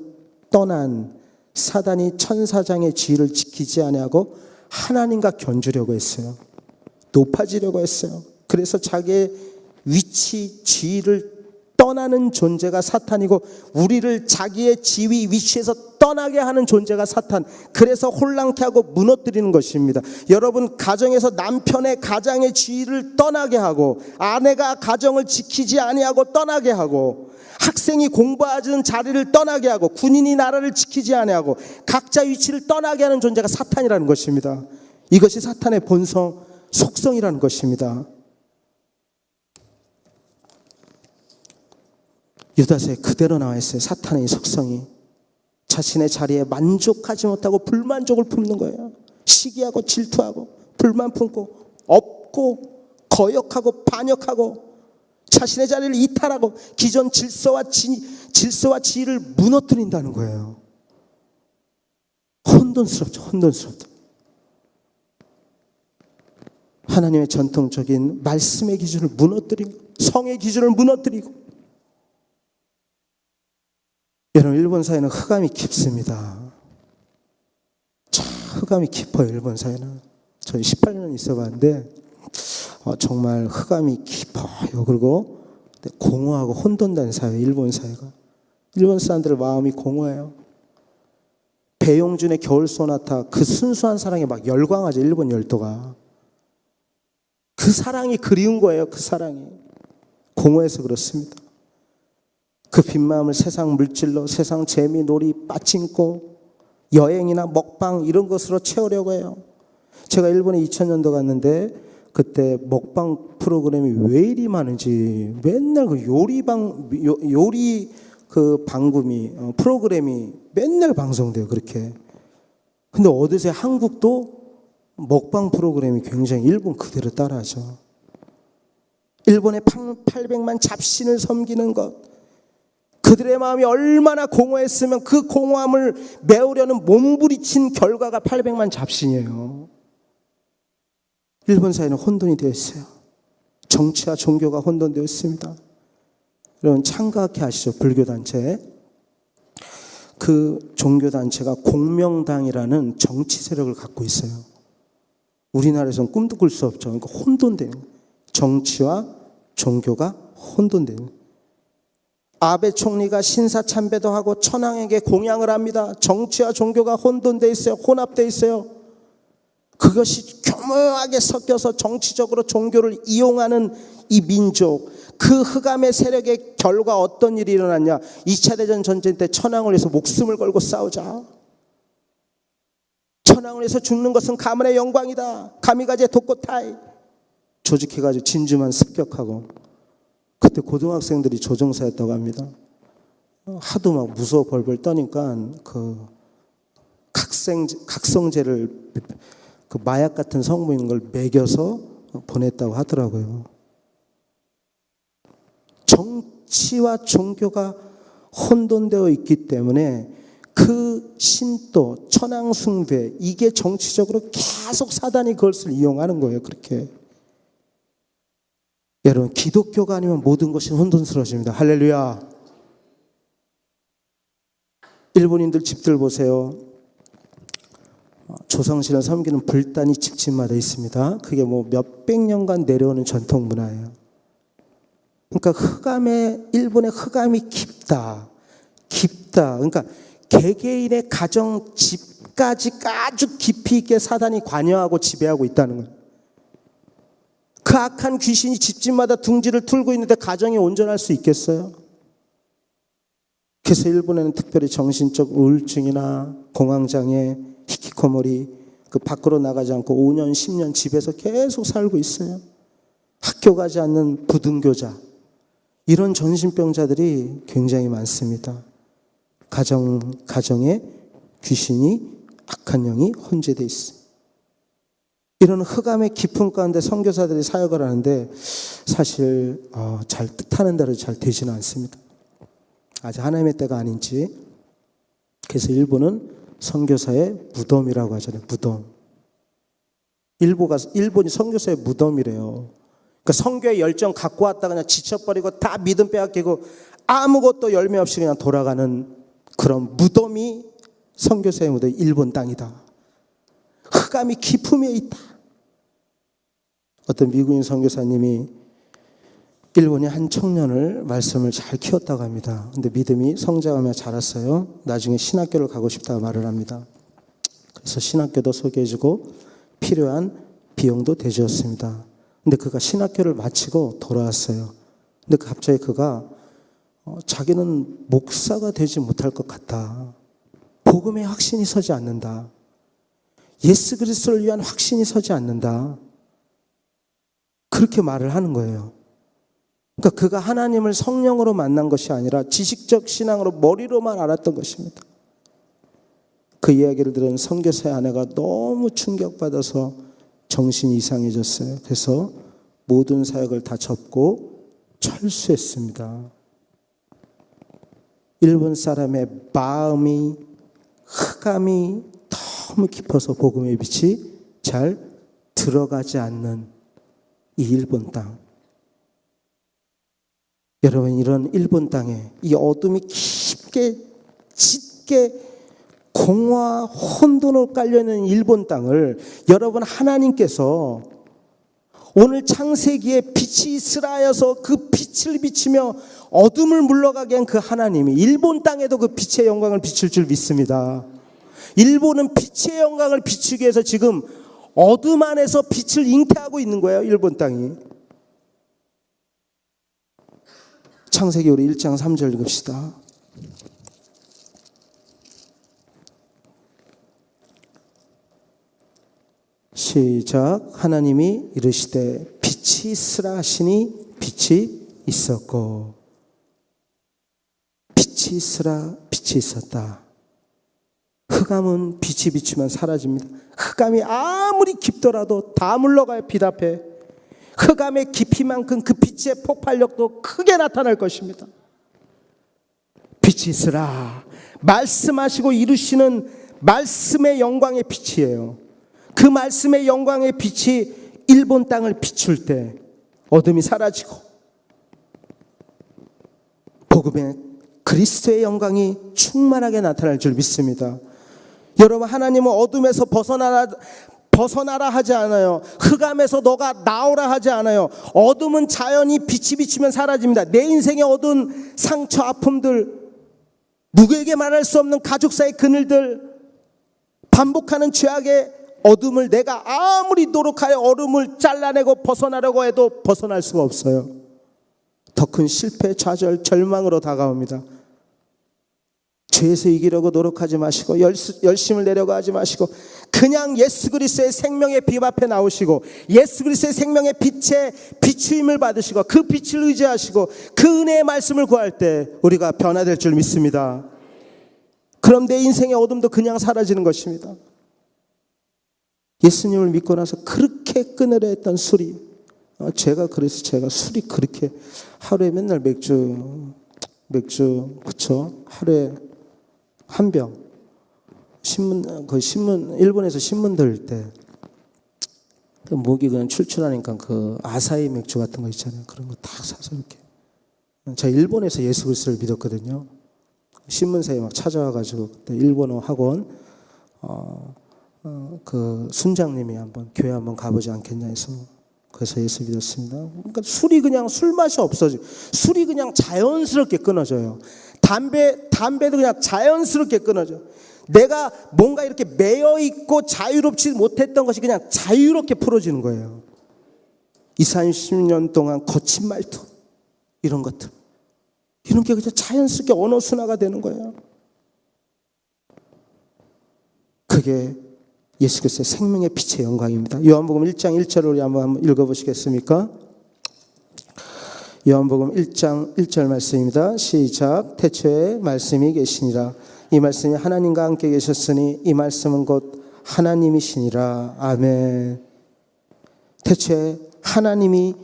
떠난 사단이 천사장의 지위를 지키지 아니하고 하나님과 견주려고 했어요. 높아지려고 했어요. 그래서 자기의 위치, 지위를 떠나는 존재가 사탄이고, 우리를 자기의 지위, 위치에서 떠나게 하는 존재가 사탄. 그래서 혼란케 하고 무너뜨리는 것입니다. 여러분 가정에서 남편의 가장의 지위를 떠나게 하고, 아내가 가정을 지키지 아니하고 떠나게 하고, 학생이 공부하는 자리를 떠나게 하고, 군인이 나라를 지키지 아니하고 각자 위치를 떠나게 하는 존재가 사탄이라는 것입니다. 이것이 사탄의 본성, 속성이라는 것입니다. 유다서에 그대로 나와 있어요. 사탄의 속성이 자신의 자리에 만족하지 못하고 불만족을 품는 거예요. 시기하고 질투하고 불만 품고 업고 거역하고 반역하고 자신의 자리를 이탈하고 기존 질서와 지위를 무너뜨린다는 거예요. 혼돈스럽죠. 혼돈스럽죠. 하나님의 전통적인 말씀의 기준을 무너뜨리고 성의 기준을 무너뜨리고. 여러분, 일본 사회는 흑암이 깊습니다. 참 흑암이 깊어요. 일본 사회는. 저희 18년 있어봤는데 정말 흑암이 깊어요. 그리고 공허하고 혼돈된 사회, 일본 사회가. 일본 사람들의 마음이 공허해요. 배용준의 겨울 소나타, 그 순수한 사랑에 막 열광하죠. 일본 열도가. 그 사랑이 그리운 거예요. 그 사랑이. 공허해서 그렇습니다. 그 빈마음을 세상 물질로, 세상 재미, 놀이, 빠찡고 여행이나 먹방 이런 것으로 채우려고 해요. 제가 일본에 2000년도 갔는데 그때 먹방 프로그램이 왜 이리 많은지 맨날 그 요리 그 방금이 프로그램이 맨날 방송돼요. 그렇게. 근데 어느새 한국도 먹방 프로그램이 굉장히 일본 그대로 따라하죠. 일본의 800만 잡신을 섬기는 것, 그들의 마음이 얼마나 공허했으면 그 공허함을 메우려는 몸부리친 결과가 800만 잡신이에요. 일본 사회는 혼돈이 되어 있어요. 정치와 종교가 혼돈되어 있습니다. 여러분 창가학회 아시죠? 불교단체. 그 종교단체가 공명당이라는 정치 세력을 갖고 있어요. 우리나라에서는 꿈도 꿀 수 없죠. 그러니까 혼돈되는 거예요. 정치와 종교가 혼돈되는. 아베 총리가 신사참배도 하고 천황에게 공양을 합니다. 정치와 종교가 혼돈되어 있어요. 혼합되어 있어요. 그것이 교묘하게 섞여서 정치적으로 종교를 이용하는 이 민족, 그 흑암의 세력의 결과 어떤 일이 일어났냐. 2차 대전 전쟁 때 천황을 위해서 목숨을 걸고 싸우자. 천황을 위해서 죽는 것은 가문의 영광이다. 가미가제 도코타이 조직해가지고 진주만 습격하고. 그때 고등학생들이 조종사였다고 합니다. 하도 막 무서워 벌벌 떠니까 그 각성제를 그 마약 같은 성분인 걸 먹여서 보냈다고 하더라고요. 정치와 종교가 혼돈되어 있기 때문에 그 신도, 천황숭배, 이게 정치적으로 계속 사단이 그것을 이용하는 거예요. 그렇게. 여러분, 기독교가 아니면 모든 것이 혼돈스러워집니다. 할렐루야. 일본인들 집들 보세요. 조상신을 섬기는 불단이 집집마다 있습니다. 그게 뭐 몇백 년간 내려오는 전통 문화예요. 그러니까 일본의 흑암이 깊다. 그러니까 개개인의 가정 집까지 아주 깊이 있게 사단이 관여하고 지배하고 있다는 거예요. 그 악한 귀신이 집집마다 둥지를 틀고 있는데 가정이 온전할 수 있겠어요? 그래서 일본에는 특별히 정신적 우울증이나 공황장애, 히키코모리, 그 밖으로 나가지 않고 5년, 10년 집에서 계속 살고 있어요. 학교 가지 않는 부등교자, 이런 정신병자들이 굉장히 많습니다. 가정에 귀신이, 악한 영이 혼재되어 있어요. 이런 흑암의 깊은 가운데 선교사들이 사역을 하는데 사실 잘 뜻하는 대로 잘 되지는 않습니다. 아직 하나님의 때가 아닌지. 그래서 일본은 선교사의 무덤이라고 하잖아요. 무덤. 일본이 선교사의 무덤이래요. 그러니까 선교의 열정 갖고 왔다가 그냥 지쳐버리고 다 믿음 빼앗기고 아무것도 열매 없이 그냥 돌아가는 그런 무덤이 선교사의 무덤이 일본 땅이다. 흑암이 깊음에 있다. 어떤 미국인 선교사님이 일본의 한 청년을 말씀을 잘 키웠다고 합니다. 근데 믿음이 성장하며 자랐어요. 나중에 신학교를 가고 싶다고 말을 합니다. 그래서 신학교도 소개해주고 필요한 비용도 대주었습니다. 근데 그가 신학교를 마치고 돌아왔어요. 근데 갑자기 그가 자기는 목사가 되지 못할 것 같다. 복음에 확신이 서지 않는다. 예수 그리스도를 위한 확신이 서지 않는다. 그렇게 말을 하는 거예요. 그러니까 그가 하나님을 성령으로 만난 것이 아니라 지식적 신앙으로 머리로만 알았던 것입니다. 그 이야기를 들은 선교사의 아내가 너무 충격받아서 정신이 이상해졌어요. 그래서 모든 사역을 다 접고 철수했습니다. 일본 사람의 마음이, 흑암이 너무 깊어서 복음의 빛이 잘 들어가지 않는 이 일본 땅. 여러분, 이런 일본 땅에 이 어둠이 깊게 짙게 공허와 혼돈으로 깔려있는 일본 땅을 여러분, 하나님께서 오늘 창세기에 빛이 있으라 하여서 그 빛을 비치며 어둠을 물러가게 한 그 하나님이 일본 땅에도 그 빛의 영광을 비출 줄 믿습니다. 일본은 빛의 영광을 비추기 위해서 지금 어둠 안에서 빛을 잉태하고 있는 거예요. 일본 땅이. 창세기 우리 1장 3절 읽읍시다. 시작. 하나님이 이르시되 빛이 있으라 하시니 빛이 있었고, 빛이 있으라, 빛이 있었다. 흑암은 빛이 비추면 사라집니다. 흑암이 아무리 깊더라도 다 물러가요. 빛 앞에. 흑암의 깊이만큼 그 빛의 폭발력도 크게 나타날 것입니다. 빛이 있으라, 말씀하시고 이루시는 말씀의 영광의 빛이에요. 그 말씀의 영광의 빛이 일본 땅을 비출 때 어둠이 사라지고 복음의 그리스도의 영광이 충만하게 나타날 줄 믿습니다. 여러분, 하나님은 어둠에서 벗어나라 하지 않아요. 흑암에서 너가 나오라 하지 않아요. 어둠은 자연히 빛이 비치면 사라집니다. 내 인생의 어두운 상처, 아픔들, 누구에게 말할 수 없는 가족사의 그늘들, 반복하는 죄악의 어둠을 내가 아무리 노력하여 얼음을 잘라내고 벗어나려고 해도 벗어날 수가 없어요. 더 큰 실패, 좌절, 절망으로 다가옵니다. 죄에서 이기려고 노력하지 마시고 열심을 내려고 하지 마시고 그냥 예수 그리스도의 생명의 빛 앞에 나오시고 예수 그리스도의 생명의 빛의 비추임을 받으시고 그 빛을 의지하시고 그 은혜의 말씀을 구할 때 우리가 변화될 줄 믿습니다. 그럼 내 인생의 어둠도 그냥 사라지는 것입니다. 예수님을 믿고 나서 그렇게 끊으려 했던 술이, 제가 술이 그렇게 하루에 맨날 맥주 그쵸? 하루에 한 병. 일본에서 신문 들 때 그 목이 그냥 출출하니까 그 아사히 맥주 같은 거 있잖아요. 그런 거 딱 사서 이렇게. 제가 일본에서 예수 그리스도를 믿었거든요. 신문사에 막 찾아와가지고 그때 일본어 학원 그 순장님이 한번 교회 한번 가보지 않겠냐 해서 그래서 예수 믿었습니다. 그러니까 술이 그냥 술 맛이 없어져. 술이 그냥 자연스럽게 끊어져요. 담배도 그냥 자연스럽게 끊어져. 내가 뭔가 이렇게 매여 있고 자유롭지 못했던 것이 그냥 자유롭게 풀어지는 거예요. 20-30년 동안 거친 말투 이런 것들, 이런 게 그냥 자연스럽게 언어 순화가 되는 거예요. 그게 예수 그리스도의 생명의 빛의 영광입니다. 요한복음 1장 1절을 우리 한번 읽어보시겠습니까? 요한복음 1장 1절 말씀입니다. 시작. 태초에 말씀이 계시니라. 이 말씀이 하나님과 함께 계셨으니 이 말씀은 곧 하나님이시니라. 아멘. 태초에 하나님이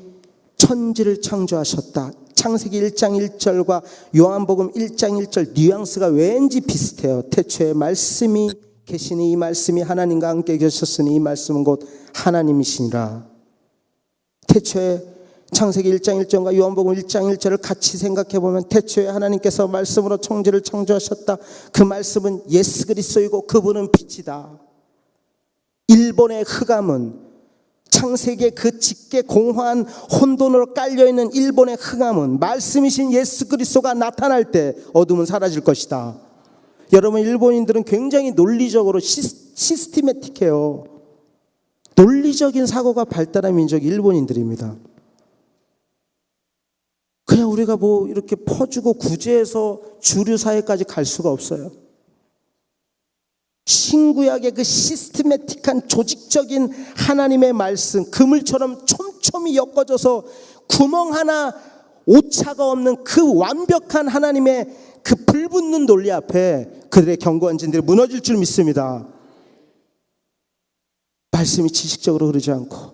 천지를 창조하셨다. 창세기 1장 1절과 요한복음 1장 1절 뉘앙스가 왠지 비슷해요. 태초에 말씀이 계시니 이 말씀이 하나님과 함께 계셨으니 이 말씀은 곧 하나님이시니라. 태초에 창세기 1장 1절과 요한복음 1장 1절을 같이 생각해 보면 태초에 하나님께서 말씀으로 천지를 창조하셨다. 그 말씀은 예수 그리스도이고 그분은 빛이다. 일본의 흑암은 창세기의 그 짙게 공허한 혼돈으로 깔려있는 일본의 흑암은 말씀이신 예수 그리스도가 나타날 때 어둠은 사라질 것이다. 여러분, 일본인들은 굉장히 논리적으로 시스테매틱해요. 논리적인 사고가 발달한 민족이 일본인들입니다. 그냥 우리가 뭐 이렇게 퍼주고 구제해서 주류 사회까지 갈 수가 없어요. 신구약의 그 시스테매틱한 조직적인 하나님의 말씀, 그물처럼 촘촘히 엮어져서 구멍 하나 오차가 없는 그 완벽한 하나님의 그 불붙는 논리 앞에 그들의 견고한 진들이 무너질 줄 믿습니다. 말씀이 지식적으로 흐르지 않고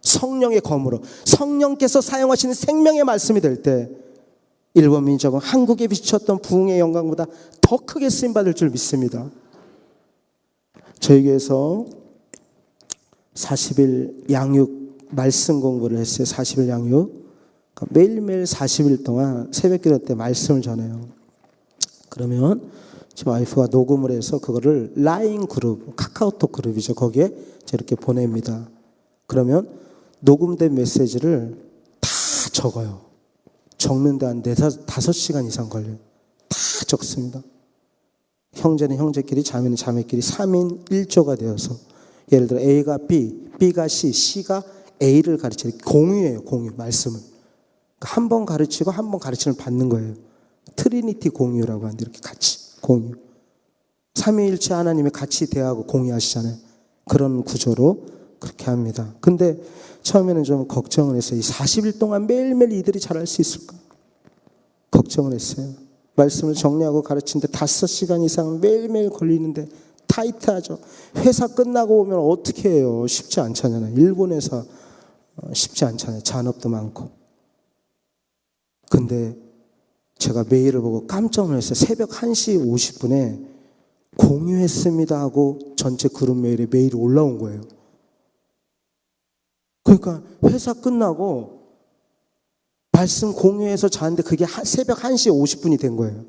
성령의 검으로 성령께서 사용하시는 생명의 말씀이 될 때 일본 민족은 한국에 비쳤던 부흥의 영광보다 더 크게 쓰임받을 줄 믿습니다. 저희 교회에서 40일 양육 말씀 공부를 했어요. 40일 양육. 매일매일 40일 동안 새벽기도 때 말씀을 전해요. 그러면 제 와이프가 녹음을 해서 그거를 라인 그룹, 카카오톡 그룹이죠. 거기에 이렇게 보냅니다. 그러면 녹음된 메시지를 다 적어요. 적는데 한 5시간 이상 걸려요. 다 적습니다. 형제는 형제끼리, 자매는 자매끼리 3인 1조가 되어서 예를 들어 A가 B, B가 C, C가 A를 가르치는 공유예요. 공유, 말씀을. 한 번 가르치고 한 번 가르침을 받는 거예요. 트리니티 공유라고 하는데 이렇게 같이 공유. 삼위일체 하나님이 같이 대하고 공유하시잖아요. 그런 구조로 그렇게 합니다. 근데 처음에는 좀 걱정을 했어요. 이 40일 동안 매일매일 이들이 잘할 수 있을까? 걱정을 했어요. 말씀을 정리하고 가르치는데 5시간 이상 매일매일 걸리는데 타이트하죠. 회사 끝나고 오면 어떻게 해요? 쉽지 않잖아요. 일본 회사 쉽지 않잖아요. 잔업도 많고. 근데 제가 메일을 보고 깜짝 놀랐어요. 새벽 1시 50분에 공유했습니다 하고 전체 그룹 메일에 메일이 올라온 거예요. 그러니까 회사 끝나고 말씀 공유해서 자는데 그게 새벽 1시 50분이 된 거예요.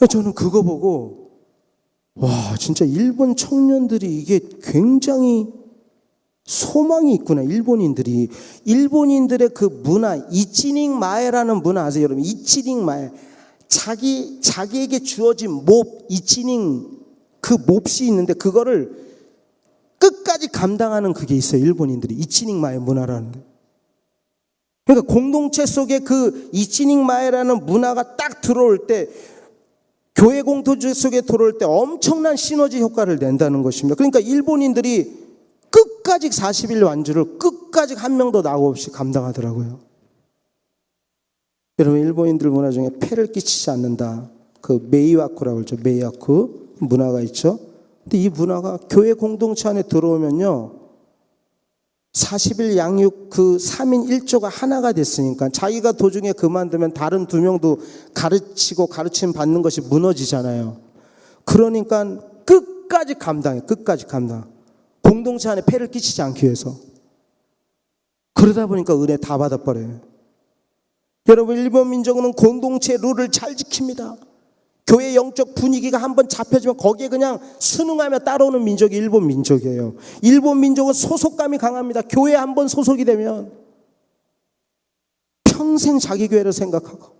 저는 그거 보고 와, 진짜 일본 청년들이 이게 굉장히 소망이 있구나. 일본인들의 그 문화, 이치닝 마에라는 문화 아세요, 여러분? 이치닝 마에. 자기에게 주어진 몹, 이치닝 그 몹이 있는데 그거를 끝까지 감당하는 그게 있어요. 일본인들이 이치닝 마에 문화라는데. 그러니까 공동체 속에 그 이치닝 마에라는 문화가 딱 들어올 때, 교회 공동체 속에 들어올 때 엄청난 시너지 효과를 낸다는 것입니다. 그러니까 일본인들이 끝까지 40일 완주를 끝까지 한 명도 나고 없이 감당하더라고요. 여러분, 일본인들 문화 중에 폐를 끼치지 않는다. 그 메이와쿠라고 그러죠. 메이와쿠 문화가 있죠. 근데 이 문화가 교회 공동체 안에 들어오면요, 40일 양육 그 3인 1조가 하나가 됐으니까 자기가 도중에 그만두면 다른 2명도 가르치고 가르침 받는 것이 무너지잖아요. 그러니까 끝까지 감당해. 끝까지 감당. 공동체 안에 폐를 끼치지 않기 위해서. 그러다 보니까 은혜 다 받아버려요. 여러분, 일본 민족은 공동체 룰을 잘 지킵니다. 교회 영적 분위기가 한번 잡혀지면 거기에 그냥 순응하며 따라오는 민족이 일본 민족이에요. 일본 민족은 소속감이 강합니다. 교회에 한번 소속이 되면 평생 자기 교회를 생각하고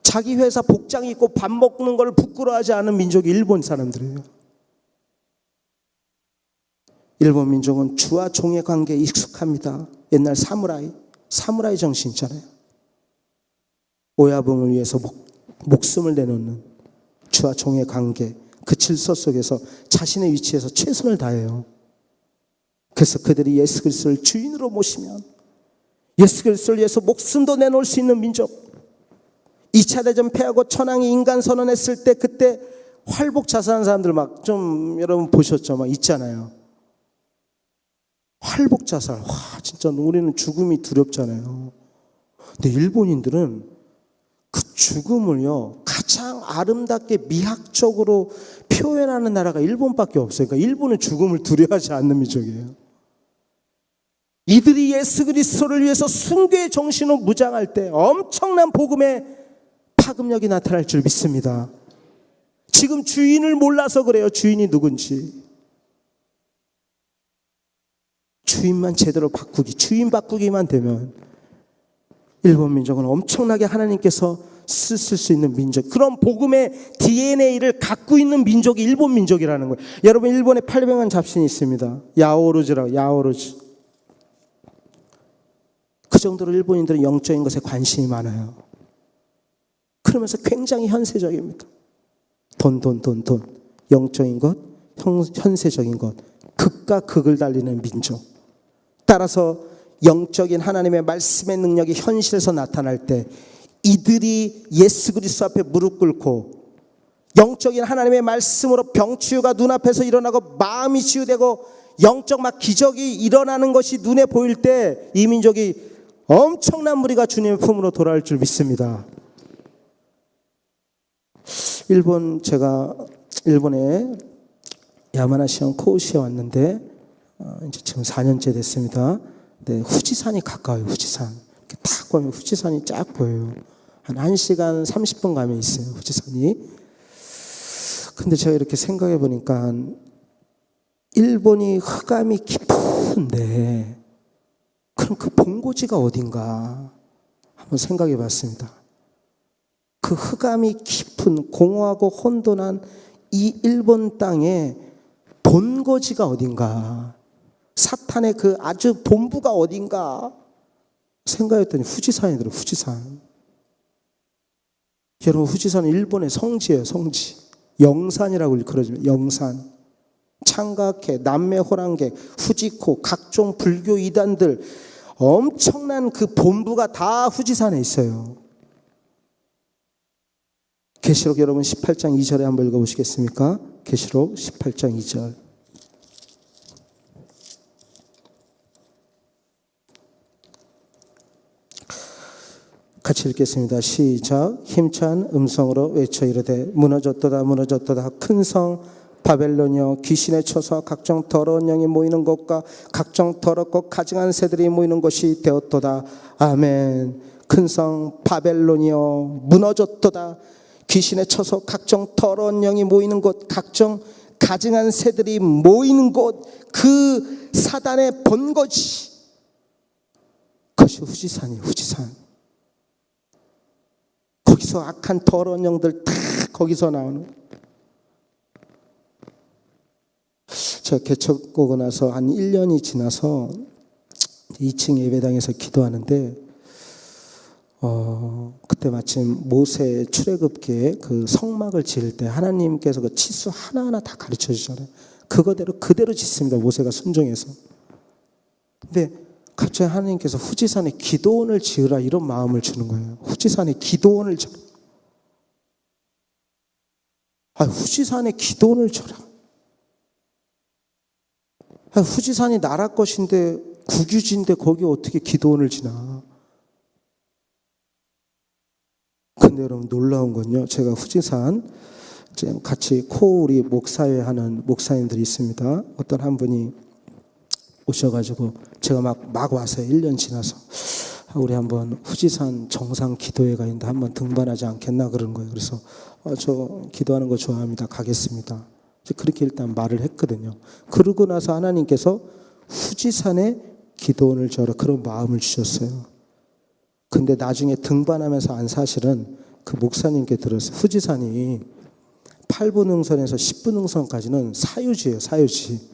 자기 회사 복장 입고 밥 먹는 걸 부끄러워하지 않은 민족이 일본 사람들이에요. 일본 민족은 주와 종의 관계에 익숙합니다. 옛날 사무라이 정신 있잖아요. 오야붕을 위해서 목숨을 내놓는 주와 종의 관계, 그 질서 속에서 자신의 위치에서 최선을 다해요. 그래서 그들이 예수 그리스도를 주인으로 모시면 예수 그리스도를 위해서 목숨도 내놓을 수 있는 민족. 2차 대전 패하고 천황이 인간 선언했을 때 그때 활복 자살한 사람들 막 좀 여러분 보셨죠? 막 있잖아요. 활복 자살. 와, 진짜 우리는 죽음이 두렵잖아요. 근데 일본인들은 그 죽음을요, 가장 아름답게 미학적으로 표현하는 나라가 일본밖에 없어요. 그러니까 일본은 죽음을 두려워하지 않는 민족이에요. 이들이 예수 그리스도를 위해서 순교의 정신으로 무장할 때 엄청난 복음의 파급력이 나타날 줄 믿습니다. 지금 주인을 몰라서 그래요. 주인이 누군지. 주인만 제대로 주인 바꾸기만 되면 일본 민족은 엄청나게 하나님께서 쓰실 수 있는 민족, 그런 복음의 DNA를 갖고 있는 민족이 일본 민족이라는 거예요. 여러분, 일본에 800만 잡신이 있습니다. 야오로즈라고, 야오로즈. 그 정도로 일본인들은 영적인 것에 관심이 많아요. 그러면서 굉장히 현세적입니다. 돈. 영적인 것, 현세적인 것, 극과 극을 달리는 민족. 따라서 영적인 하나님의 말씀의 능력이 현실에서 나타날 때 이들이 예수 그리스도 앞에 무릎 꿇고 영적인 하나님의 말씀으로 병치유가 눈앞에서 일어나고 마음이 치유되고 영적 막 기적이 일어나는 것이 눈에 보일 때 이 민족이 엄청난 무리가 주님의 품으로 돌아올 줄 믿습니다. 제가 일본에 야마나시현 코우시에 왔는데 이제 지금 4년째 됐습니다. 네, 후지산이 가까워요. 후지산 이렇게 딱 보면 후지산이 쫙 보여요. 한 1시간 30분 가면 있어요. 후지산이. 근데 제가 이렇게 생각해 보니까 일본이 흑암이 깊은데 그럼 그 본고지가 어딘가 한번 생각해 봤습니다. 그 흑암이 깊은 공허하고 혼돈한 이 일본 땅에 본거지가 어딘가, 사탄의 그 아주 본부가 어딘가 생각했더니 후지산이더라고요. 후지산. 여러분, 후지산은 일본의 성지예요. 성지. 영산이라고 일컬어집니다. 영산. 창각회, 남매호랑객, 후지코, 각종 불교 이단들 엄청난 그 본부가 다 후지산에 있어요. 계시록 여러분 18장 2절에 한번 읽어보시겠습니까? 계시록 18장 2절. 같이 읽겠습니다. 시작. 힘찬 음성으로 외쳐 이르되 무너졌도다 무너졌도다 큰 성 바벨론이여, 귀신의 처소와 각종 더러운 영이 모이는 곳과 각종 더럽고 가증한 새들이 모이는 곳이 되었도다. 아멘. 큰 성 바벨론이여, 무너졌도다. 귀신의 처소, 각종 더러운 영이 모이는 곳, 각종 가증한 새들이 모이는 곳, 그 사단의 본거지, 그것이 후지산이에요. 후지산. 거기서 악한 더러운 영들 다 거기서 나오는. 제가 개척하고 나서 한 1년이 지나서 2층 예배당에서 기도하는데 그때 마침 모세 출애굽기에 그 성막을 지을 때 하나님께서 그 치수 하나하나 다 가르쳐 주잖아요. 그대로 짓습니다. 모세가 순종해서. 근데 갑자기 하나님께서 후지산에 기도원을 지으라 이런 마음을 주는 거예요. 후지산에 기도원을 져. 후지산에 기도원을 줘라. 후지산이 나라 것인데 국유지인데 거기 어떻게 기도원을 지나. 근데 여러분 놀라운 건요, 제가 후지산 같이 코우리 목사회 하는 목사님들이 있습니다. 어떤 한 분이 오셔가지고 제가 막 와서요. 1년 지나서 우리 한번 후지산 정상 기도회가 있는데 한번 등반하지 않겠나 그런 거예요. 그래서 저 기도하는 거 좋아합니다. 가겠습니다. 그렇게 일단 말을 했거든요. 그러고 나서 하나님께서 후지산에 기도원을 저라 그런 마음을 주셨어요. 근데 나중에 등반하면서 안 사실은 그 목사님께 들었어요. 후지산이 8분 능선에서 10분 능선까지는 사유지예요. 사유지.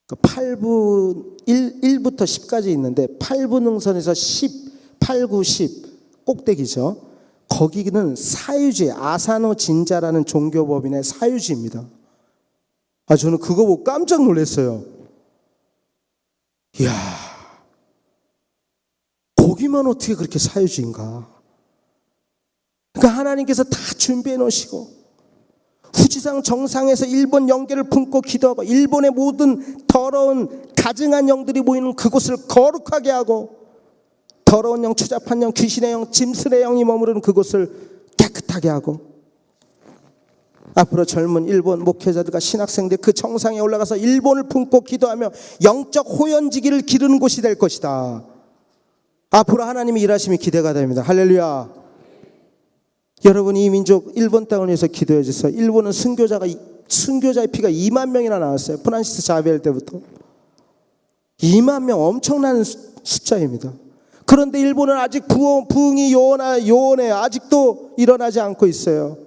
8분 1부터 10까지 있는데 8분 능선에서 10, 8, 9, 10 꼭대기죠. 거기는 사유지, 아사노 진자라는 종교법인의 사유지입니다. 저는 그거 보고 깜짝 놀랐어요. 이야, 거기만 어떻게 그렇게 사유지인가? 그러니까 하나님께서 다 준비해 놓으시고 후지산 정상에서 일본 영계를 품고 기도하고 일본의 모든 더러운 가증한 영들이 모이는 그곳을 거룩하게 하고 더러운 영, 추잡한 영, 귀신의 영, 짐승의 영이 머무르는 그곳을 깨끗하게 하고 앞으로 젊은 일본 목회자들과 신학생들이 그 정상에 올라가서 일본을 품고 기도하며 영적 호연지기를 기르는 곳이 될 것이다. 앞으로 하나님의 일하심이 기대가 됩니다. 할렐루야. 여러분, 이 민족 일본 땅을 위해서 기도해 주세요. 일본은 순교자의 피가 2만 명이나 나왔어요. 프란시스 자비엘 때부터 2만 명, 엄청난 숫자입니다. 그런데 일본은 아직 부흥이 요원해요. 아직도 일어나지 않고 있어요.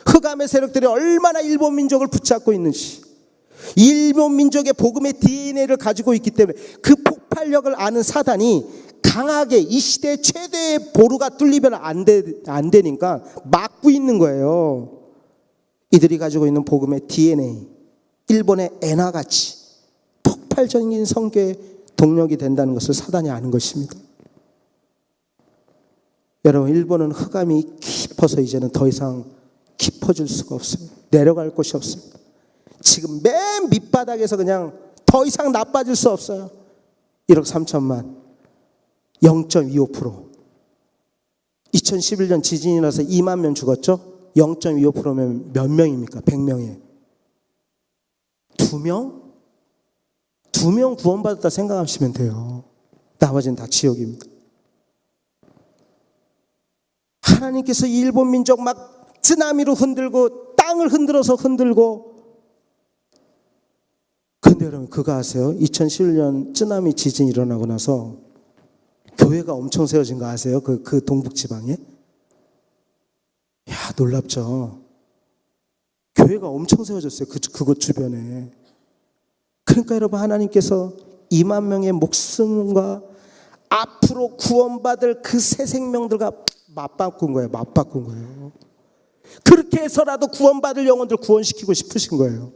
흑암의 세력들이 얼마나 일본 민족을 붙잡고 있는지, 일본 민족의 복음의 DNA를 가지고 있기 때문에 그 폭발력을 아는 사단이 강하게 이 시대의 최대의 보루가 뚫리면 안 되니까 막고 있는 거예요. 이들이 가지고 있는 복음의 DNA, 일본의 엔화같이 폭발적인 선교의 동력이 된다는 것을 사단이 아는 것입니다. 여러분, 일본은 흑암이 깊은 깊어서 이제는 더 이상 깊어질 수가 없어요. 내려갈 곳이 없습니다. 지금 맨 밑바닥에서 그냥 더 이상 나빠질 수 없어요. 1억 3천만 0.25%. 2011년 지진이 나서 2만 명 죽었죠? 0.25%면 몇 명입니까? 100명에 2명? 2명 구원받았다 생각하시면 돼요. 나머지는 다 지옥입니다. 하나님께서 일본 민족 막 쓰나미로 흔들고 땅을 흔들어서 흔들고, 근데 여러분 그거 아세요? 2011년 쓰나미 지진 일어나고 나서 교회가 엄청 세워진 거 아세요? 그 동북지방에? 야, 놀랍죠? 교회가 엄청 세워졌어요. 그곳 주변에. 그러니까 여러분, 하나님께서 2만 명의 목숨과 앞으로 구원받을 그 새 생명들과 맞바꾼 거예요. 맞바꾼 거예요. 그렇게 해서라도 구원받을 영혼들 구원시키고 싶으신 거예요.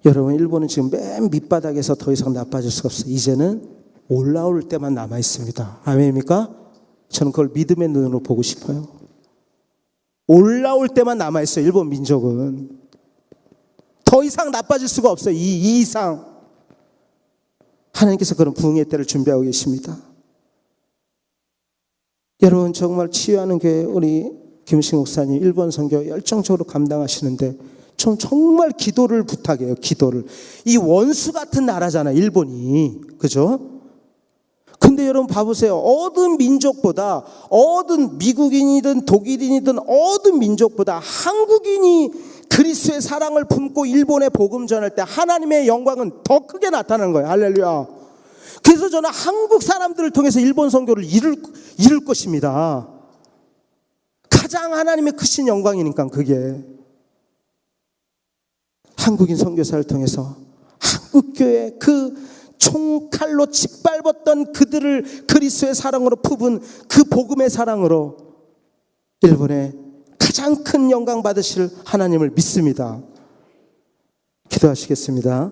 여러분, 일본은 지금 맨 밑바닥에서 더 이상 나빠질 수가 없어요. 이제는 올라올 때만 남아 있습니다. 아멘입니까? 저는 그걸 믿음의 눈으로 보고 싶어요. 올라올 때만 남아 있어요. 일본 민족은 더 이상 나빠질 수가 없어요. 이 이상. 하나님께서 그런 부흥의 때를 준비하고 계십니다. 여러분, 정말 치유하는 교회 우리 김우식 목사님 일본 선교 열정적으로 감당하시는데 전 정말 기도를 부탁해요. 기도를. 이 원수 같은 나라잖아요, 일본이. 그죠? 근데 여러분 봐보세요. 어떤 민족보다, 어떤 미국인이든 독일인이든 어떤 민족보다 한국인이 그리스도의 사랑을 품고 일본에 복음 전할 때 하나님의 영광은 더 크게 나타나는 거예요. 할렐루야. 그래서 저는 한국 사람들을 통해서 일본 선교를 이룰 것입니다. 가장 하나님의 크신 영광이니까 그게. 한국인 선교사를 통해서 한국교회 그 총칼로 짓밟았던 그들을 그리스도의 사랑으로 품은 그 복음의 사랑으로 일본에 가장 큰 영광 받으실 하나님을 믿습니다. 기도하시겠습니다.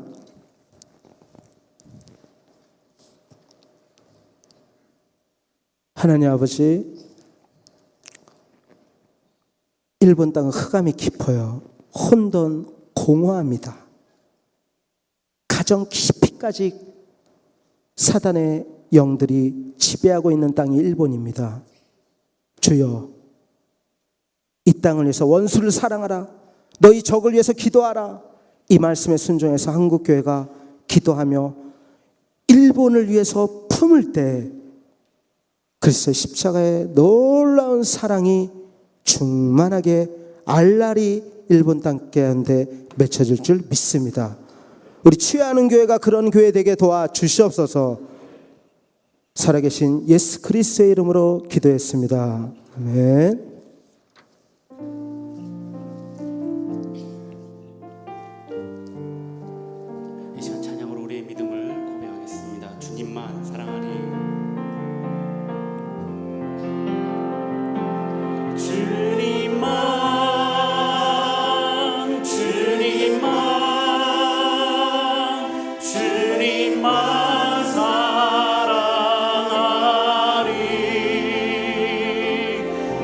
하나님 아버지, 일본 땅은 흑암이 깊어요. 혼돈, 공허합니다. 가정 깊이까지 사단의 영들이 지배하고 있는 땅이 일본입니다. 주여, 이 땅을 위해서 원수를 사랑하라, 너희 적을 위해서 기도하라, 이 말씀에 순종해서 한국교회가 기도하며 일본을 위해서 품을 때 그리스도의 십자가의 놀라운 사랑이 충만하게 알랄이 일본 땅 가운데 맺혀질 줄 믿습니다. 우리 취하는 교회가 그런 교회 되게 도와주시옵소서. 살아계신 예수 그리스도의 이름으로 기도했습니다. 아멘. 이 시간 찬양으로 우리의 믿음을 고백하겠습니다. 주님만 사랑하리. 주님만 사랑하리.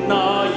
나의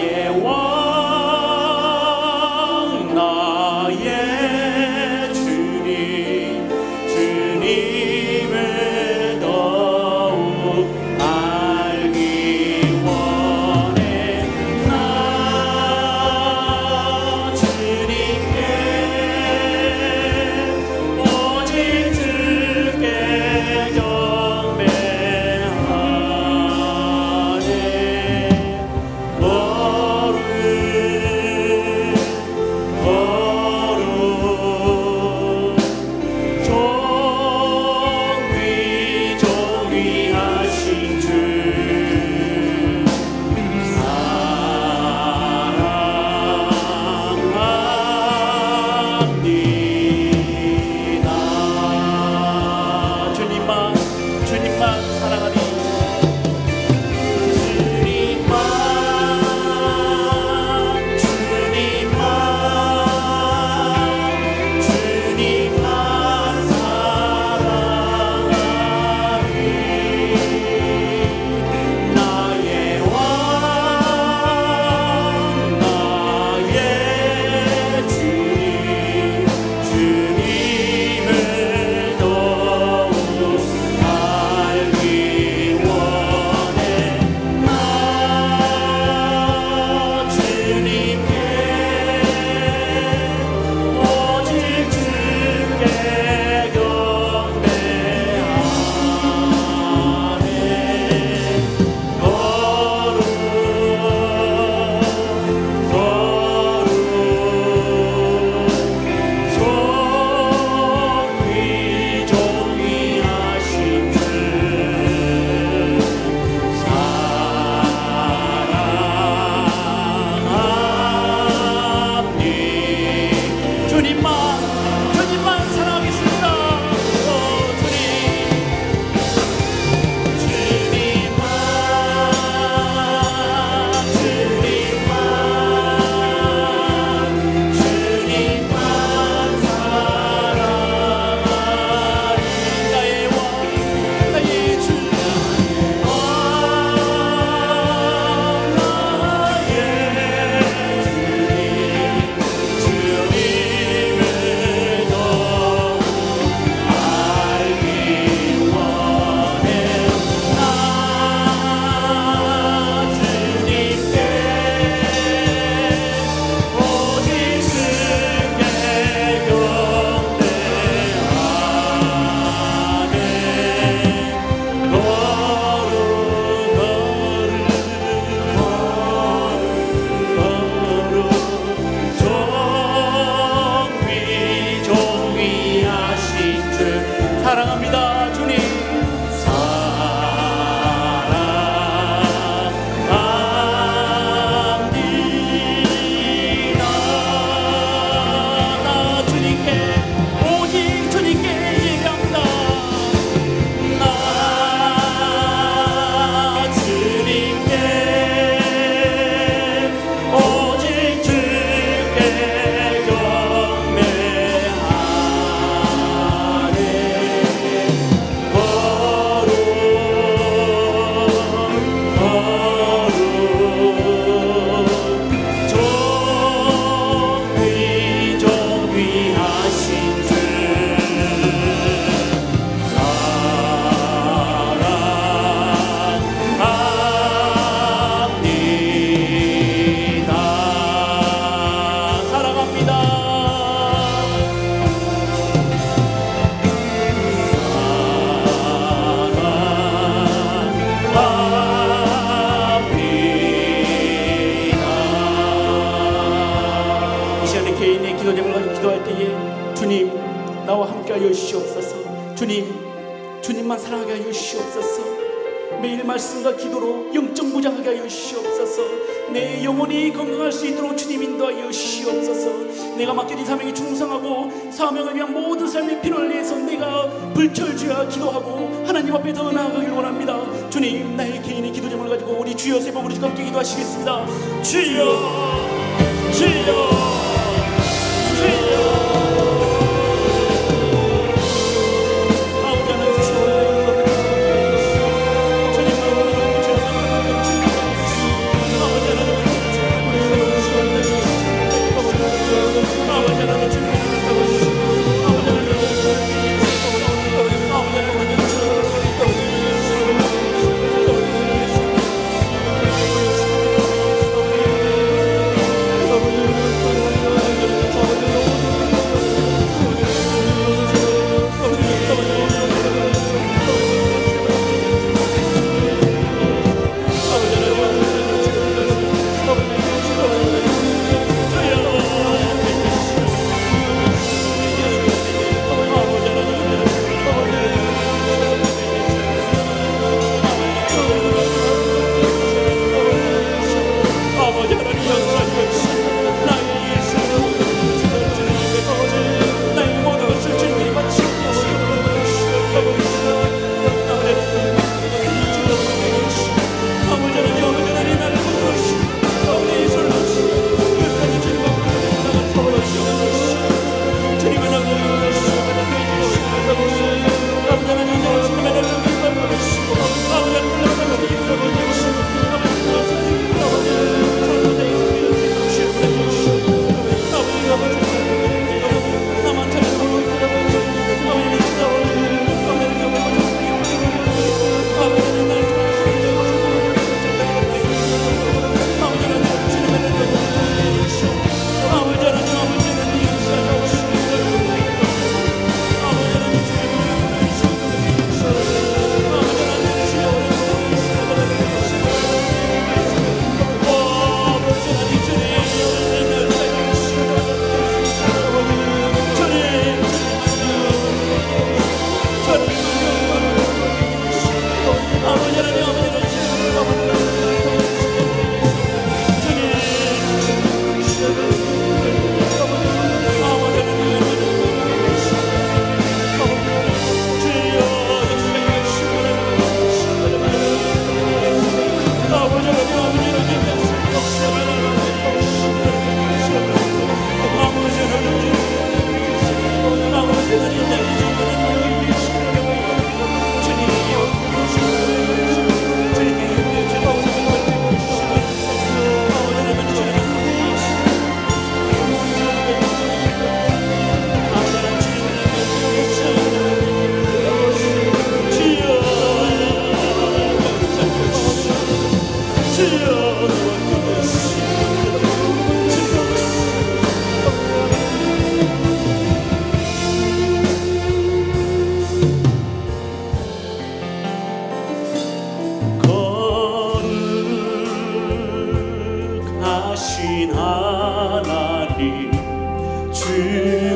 주님만 사랑하겠습니다. 사랑합니다. 주님 사랑합니다. 나 주님께 오직 주님께 얘기합니다. 나 주님께 오직 주께 개인의 기도 제목을 가지고 기도할 때에 주님 나와 함께하여 주시옵소서. 주님만 사랑하게 하여 주시옵소서. 매일 말씀과 기도로 영적 무장하게 하여 주시옵소서. 내 영혼이 건강할 수 있도록 주님 인도하여 주시옵소서. 내가 맡겨진 사명에 충성하고 사명을 위한 모든 삶의 필요를 위해서 내가 불철주야 기도하고 하나님 앞에 더 나아가길 원합니다. 주님 나의 개인의 기도 제목을 가지고 우리 주여 세 번 부르시고 함께 기도하시겠습니다. 주여 주여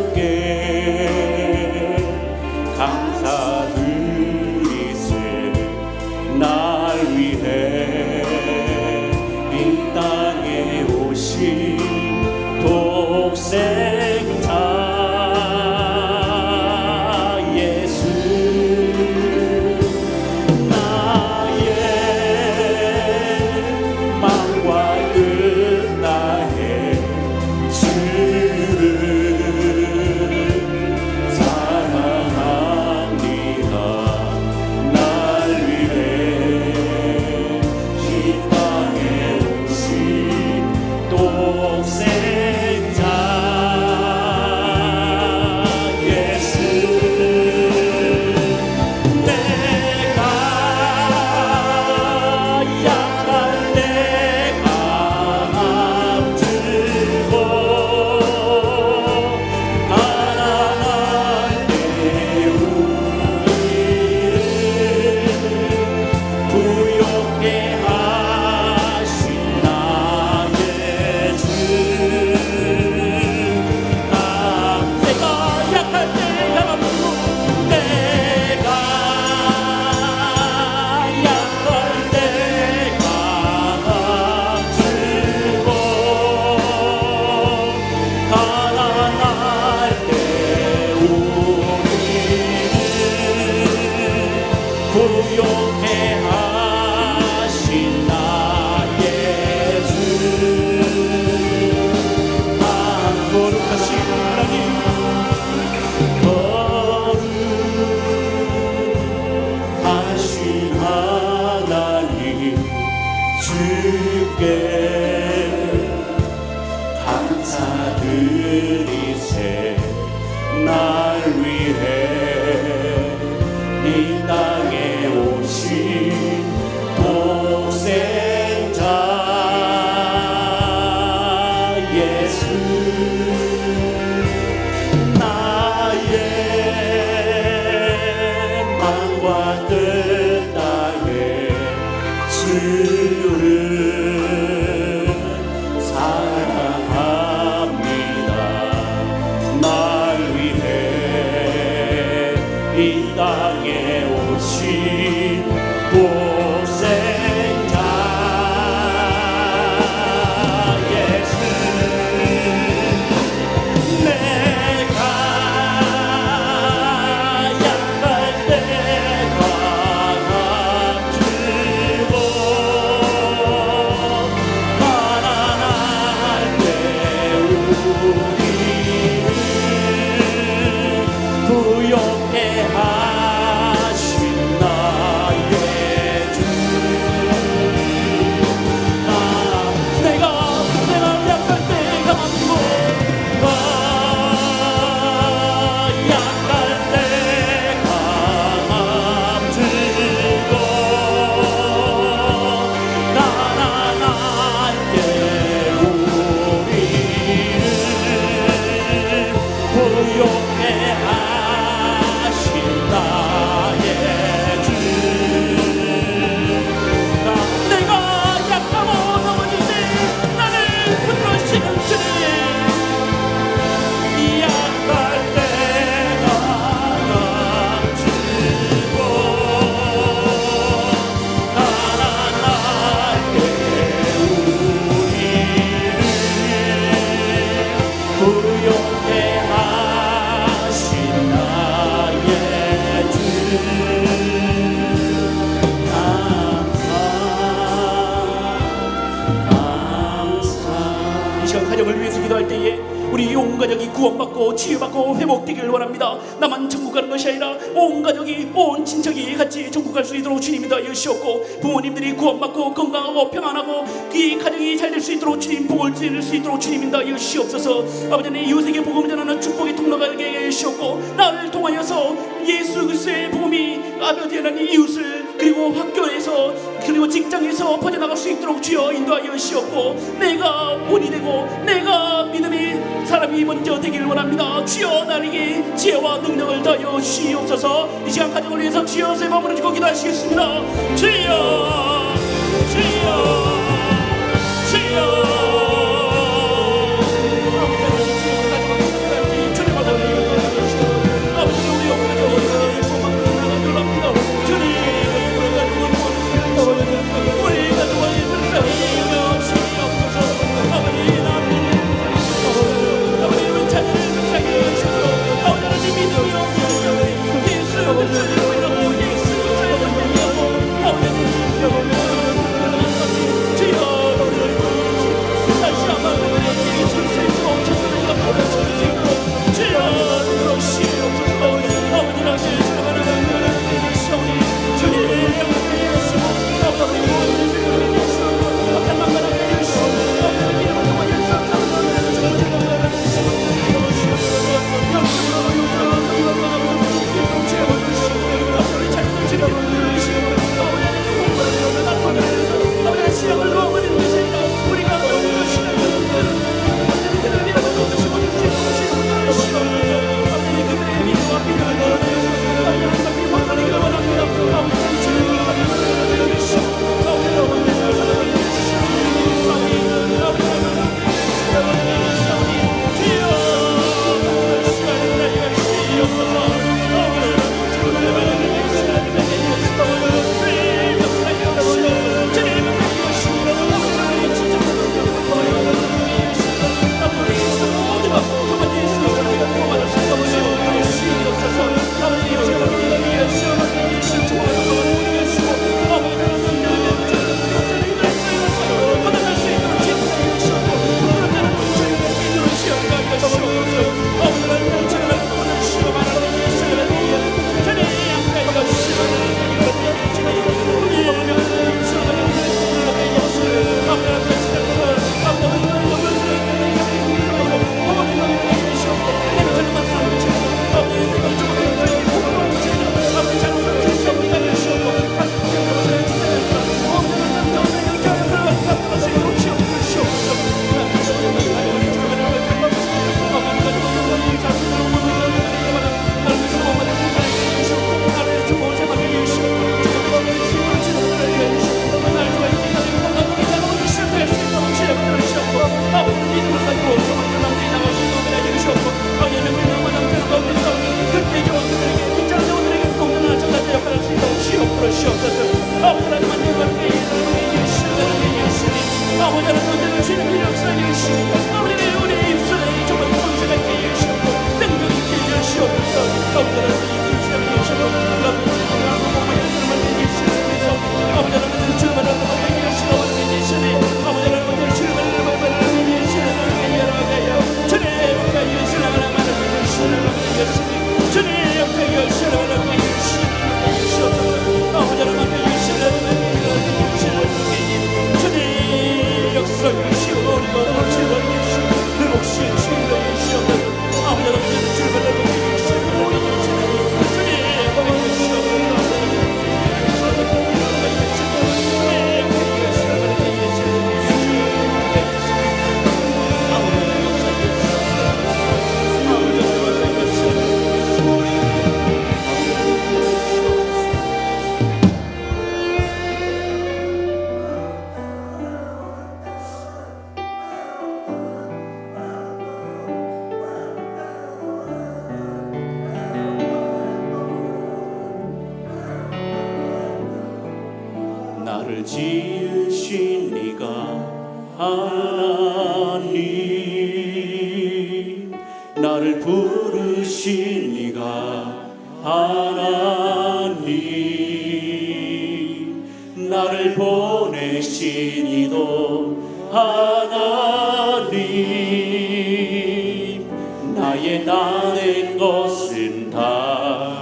주께 감사드리세. 날 위해 이 땅에 오신 독생자 예수, 나의 마음과 뜻 다해 주를 사랑합니다. 날 위해 이 땅에 오신 독생자 예수, 내가 약할 때 강함 주고 가난할 때 우리를 부욕해 하신 나의 주, 내가 약할 때 강함 주고 내가 약할 때 강함 주고 가난할 때 우리를 부욕해 하신 나의 주. 거룩하신 하나님, 거룩하신 하나님, 주께 감사드리세. 날 위해 이 땅에 오신 독생자 예수, 나의 마음과 뜻 다해 주를 사랑합니다. 날 위해 이 땅에 오신 독생자 예수, 내가 약할 때 강함 주고 가난할 때 우리를 부욕해 하신 나의 주. 내가 약할 때 강함 주고 약할 때 강함 주고 가난할 때 우리를 부욕해 하신 나의 주. 내가 약하고 넘어지지 나를 붙드시는 주님, 약할 때 강함 주고 가난할 때 우리를 부욕해 하신 나의 주. 이 시간 가정을 위해서 기도할 때에 우리 온 가족이 구원받고 치유받고 회복되길 원합니다. 나만 천국 가는 것이 아니라 온 가족이 온 친척이 같이 천국 갈 수 있도록 주님이 도와여 주시옵고, 부모님들이 구원받고 건강하고 평안하고 이 가정이 잘 될 수 있도록 주님 복을 드릴 수 있도록 주님이 도와여 주시옵소서. 아버지, 내 이웃에게 복음 전하는 축복의 통로가 되게 하여 주시옵고, 나를 통하여서 예수 그리스도의 복음이 아버지 하나님 이웃을 그리고 학교에서 그리고 직장에서 퍼져나갈 수 있도록 주여 인도하여 주시옵고, 내가 본이 되고 내가 믿음의 사람이 먼저 되길 원합니다. 주여 나에게 지혜와 능력을 다하여 주시옵소서. 이 시간 가정을 위해서 주여 세 번 부르짖고 기도하시겠습니다. 주여 주여 주여. 주님을 아버지 하나님 이 시간을 여시고 아버지 하나님 주님의 예수께서 아버지 하나님 주님의 하나님 예수로 믿으시니 아버지 하나님 주님의 하나님 예수를 열어가요 주님 영광 예수를 하나님 예수를 예수님 주님 영광 예수를 하나님 예수옵소서 아버지 하나님 예수를 주님 역사 주시오 우리 모두 주님 예수 늘 혹시 주님 예수옵소서 아버지 하나님 주님을 나를 지으신 네가 하나님 나를 부르신 네가 하나님 나를 보내신 이도 하나님 나의 나 된 것은 다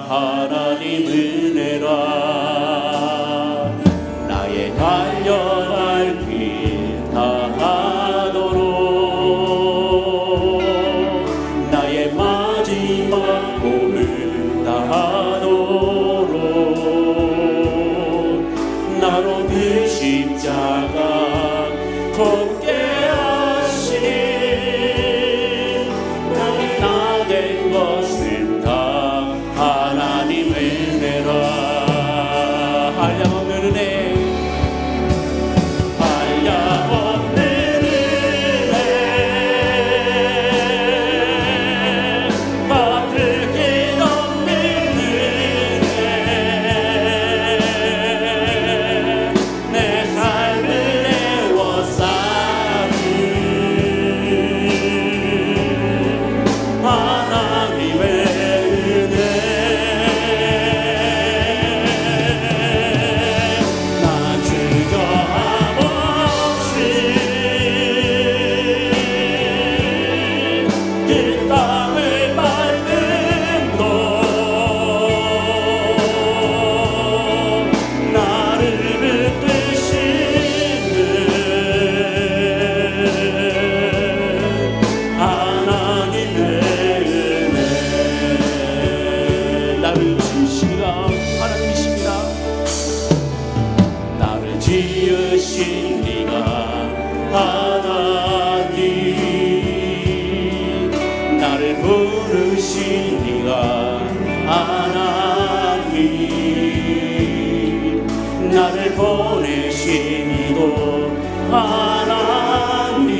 하나님 은혜라 나의 달려갈 길 다하도록 나의 마지막 몸을 다하도록 나로 그 십자가 걷게 하신 나의 나 된 것은 다 하나님 은혜라 한량없는 은혜 지으신 네가 하나님 나를 부르신 네가 하나님 나를 보내신 이도 하나님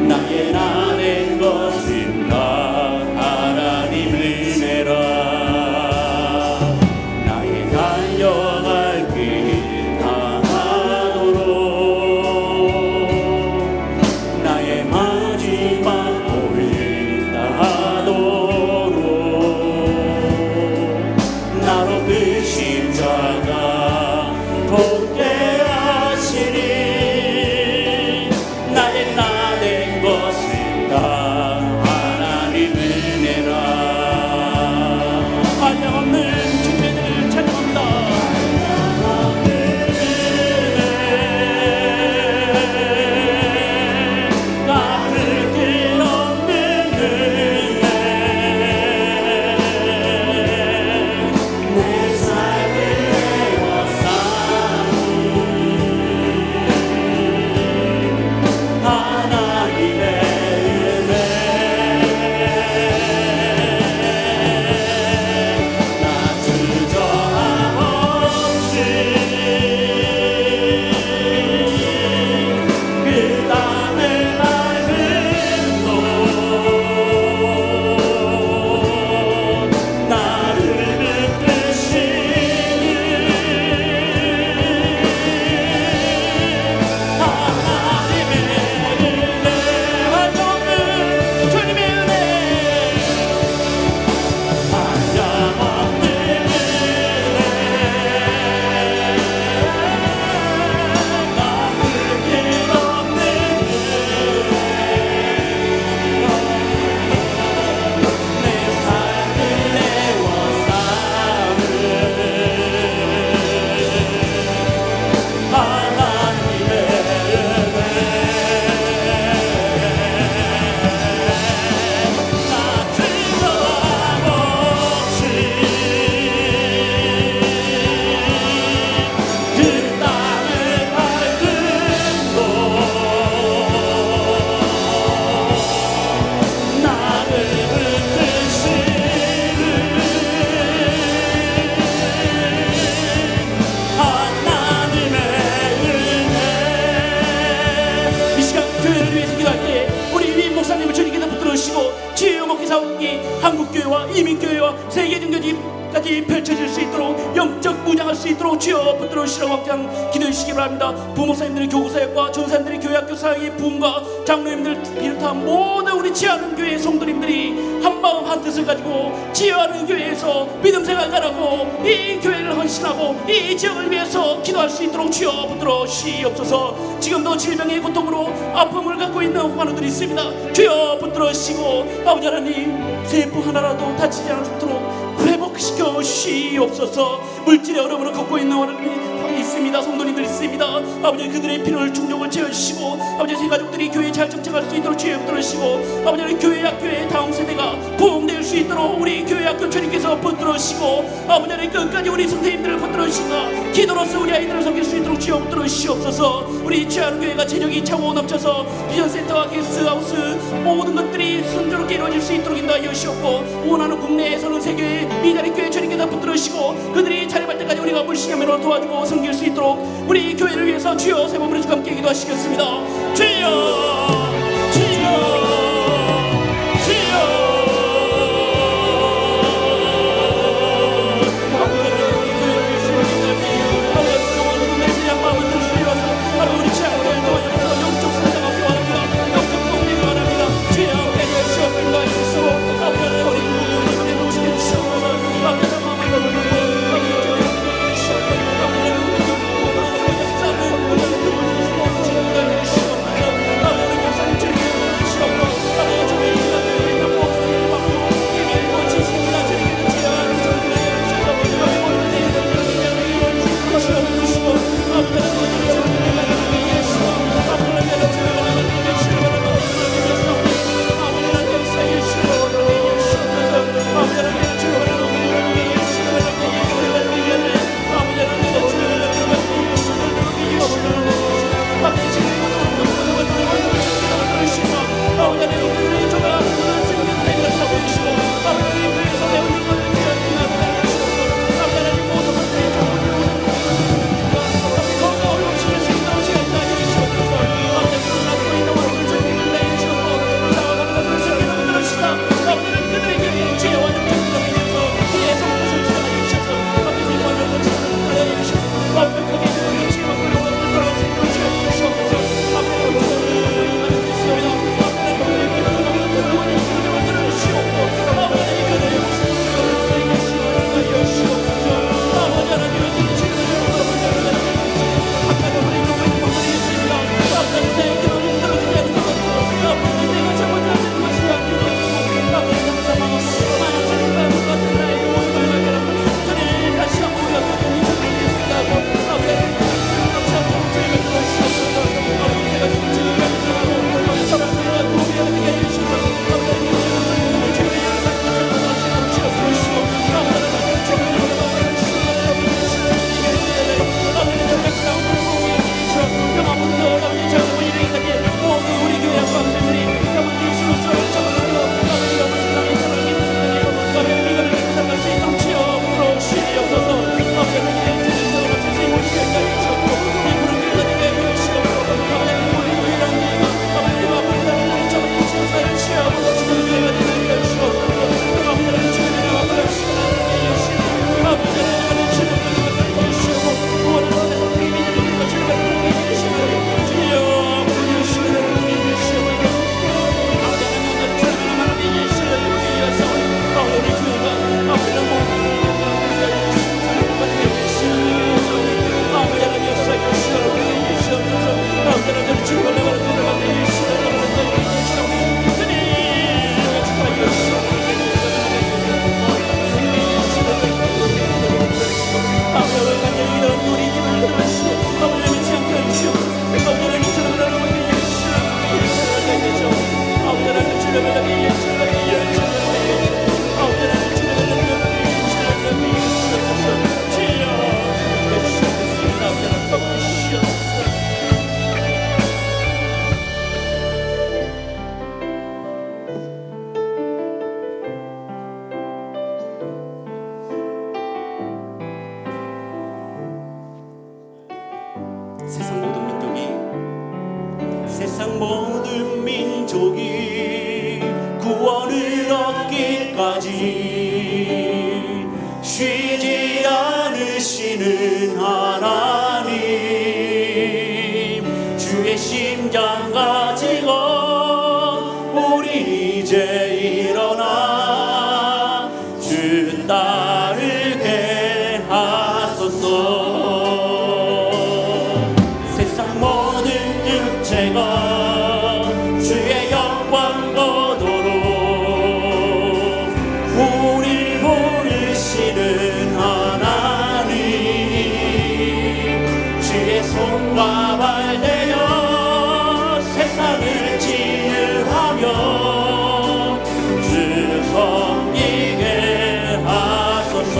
나의 나 된 것은 다 하나님 은혜라 나의 달려갈 길 다하도록 나의 마지막 몸을 다하도록 나로 그 십자가 돋게 하신 선교회와 이민교회와 세계중교지까지 펼쳐질 수 있도록 영적 무장할 수 있도록 주여 붙들어 주시라고 항상 기도해 주시기 바랍니다. 부모사님들의 교구사역과 전사님들의 교회학교 사역의 부흥과 장로님들 비롯한 모든 우리 지하는 교회 성도님들이 한마음 한뜻을 가지고 지하는 교회에서 믿음 생활하고 이 교회를 헌신하고 이 지역을 위해서 기도할 수 있도록 주여 붙들어 주시옵소서. 지금도 질병의 고통으로 아픔을 갖고 있는 환우들이 있습니다. 주여 붙들어 주시고 아버지 하나님 세포 하나라도 다치지 않도록 회복시켜 주시옵소서. 물질의 어려움을 겪고 있는 어른이 있습니다. 성도님들 있습니다. 아버지 그들의 필요를 충족을 채워주시고 아버지 세 가족들이 교회에 잘 정착할 수 있도록 주여 붙들어주시고 아버지 교회 학교의 다음 세대가 부흥될 수 있도록 우리 교회 학교 주님께서 붙들어주시고 아버지 끝까지 우리 선생님들을 붙들어주시고 기도로서 우리 아이들을 섬길 수 있도록 주여 붙들어주시옵소서. 우리 취하는 교회가 재정이 차고 넘쳐서 비전센터와 게스트하우스 모든 것들이 순조롭게 이루어질 수 있도록 인도하여 주시옵고 원하는 국내에서는 세계의 미자리 교회 주님께서 붙들어주시고 그들이 자립할 때까지 우리가 물신하면서 도와주고 섬길 수 있도록 우리 교회를 위해서 주여 세 번으로 주와 함께 기도하시겠습니다. 주여 주여 때까지 쉬지 않으시는 하나님, 주의 심장 가지고 우리 이제 일어나 주 따르게 하소서. 세상 모든 육체가 주의 영광 보도록 우리 부르시는 하나님, 주의 손과 발 대어 세상을 치유하며 주 섬기게 하소서.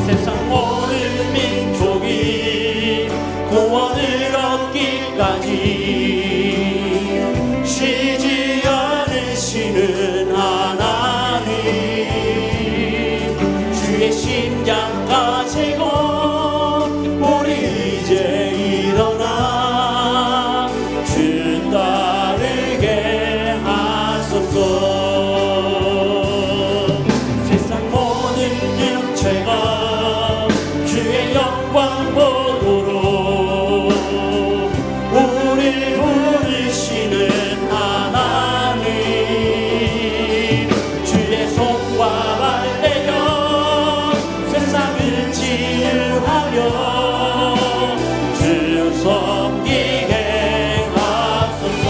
세상 모든 민족이 구원을 얻기까지 쉬지 않으시는 하나님, 주의 심장 가지고 우리 이제 일어나 주 따르게 하소서. 제가 주의 영광 보도록 우리 부르시는 하나님, 주의 손과 발 대어 세상을 치유하며 주 섬기게 하소서.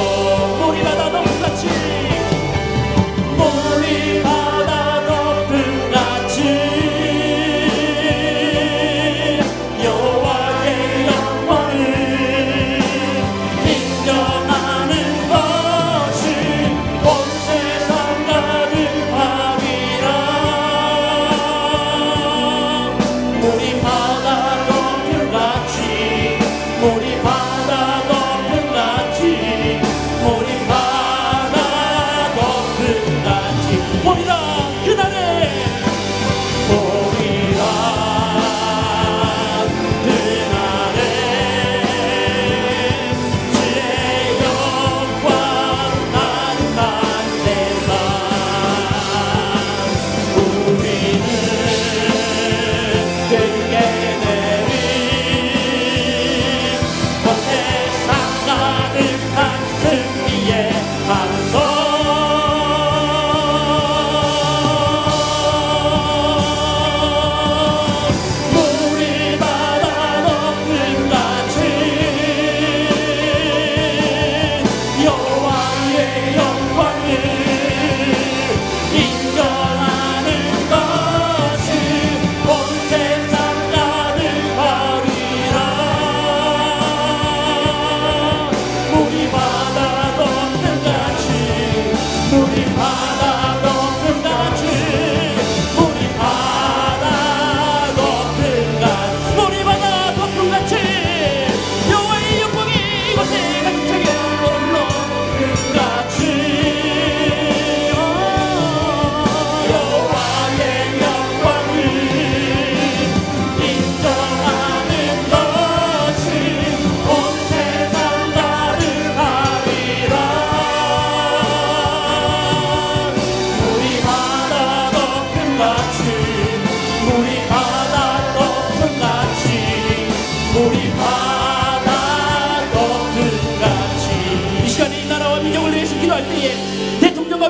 우리 바다 높음같이 우리 바다 높음같이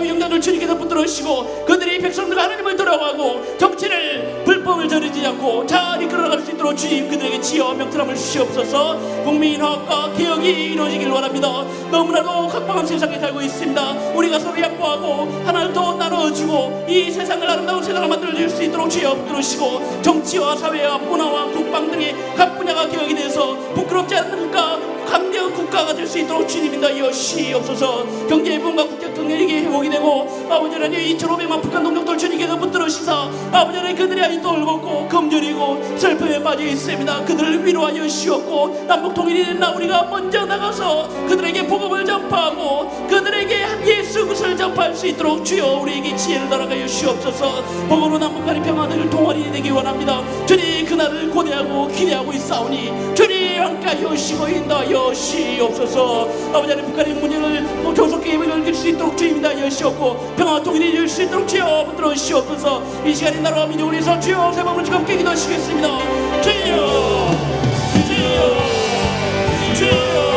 위용자들 주님께서 붙들으시고 그들이 백성들 하나님을 돌아가고 정치를 불법을 저지르지 않고 잘 이끌어갈 수 있도록 주님 그들에게 지혜와 명철함을 주시옵소서. 국민화합과 개혁이 이루어지길 원합니다. 너무나도 각박한 세상에 살고 있습니다. 우리가 서로 양보하고 하나를 더 나눠주고 이 세상을 아름다운 세상을 만들어줄 수 있도록 주여 붙들으시고 정치와 사회와 문화와 국방 등의 각 분야가 개혁이 돼서 부끄럽지 않은 국가 강대한 국가 국가가 될 수 있도록 주님 인도하여 주시옵소서. 경제 부흥과 국격 경쟁이 회복이 되고 아버지 하나님 2,500만 북한 동족들 주님께서 붙들으시사 아버지 하나님 그들의 아이 돌벗고 검절이고 슬픔에 빠져 있습니다. 그들을 위로하여 주시옵고 남북 통일이 된 날 우리가 먼저 나가서 그들에게 복음을 전파하고 그들에게 예수 그리스도를 전파할 수 있도록 주여 우리에게 지혜를 달아가여 주시옵소서. 복음으로 남북 간의 평화를 통할이 되기 원합니다. 주님 그날을 고대하고 기대하고 있사오니 주님 함께하여 주시고 인도하여 주시옵소서. 아버지 하나님 북한의 문제를 조속히 해결할 수 있도록 주님이다 여시옵고 평화 통일이 될 수 있도록 주여 붙들어 주시옵소서. 이 시간에 나라와 민족을 위해서 주여 세 번을 함께 기도하시겠습니다. 주여 주여 주여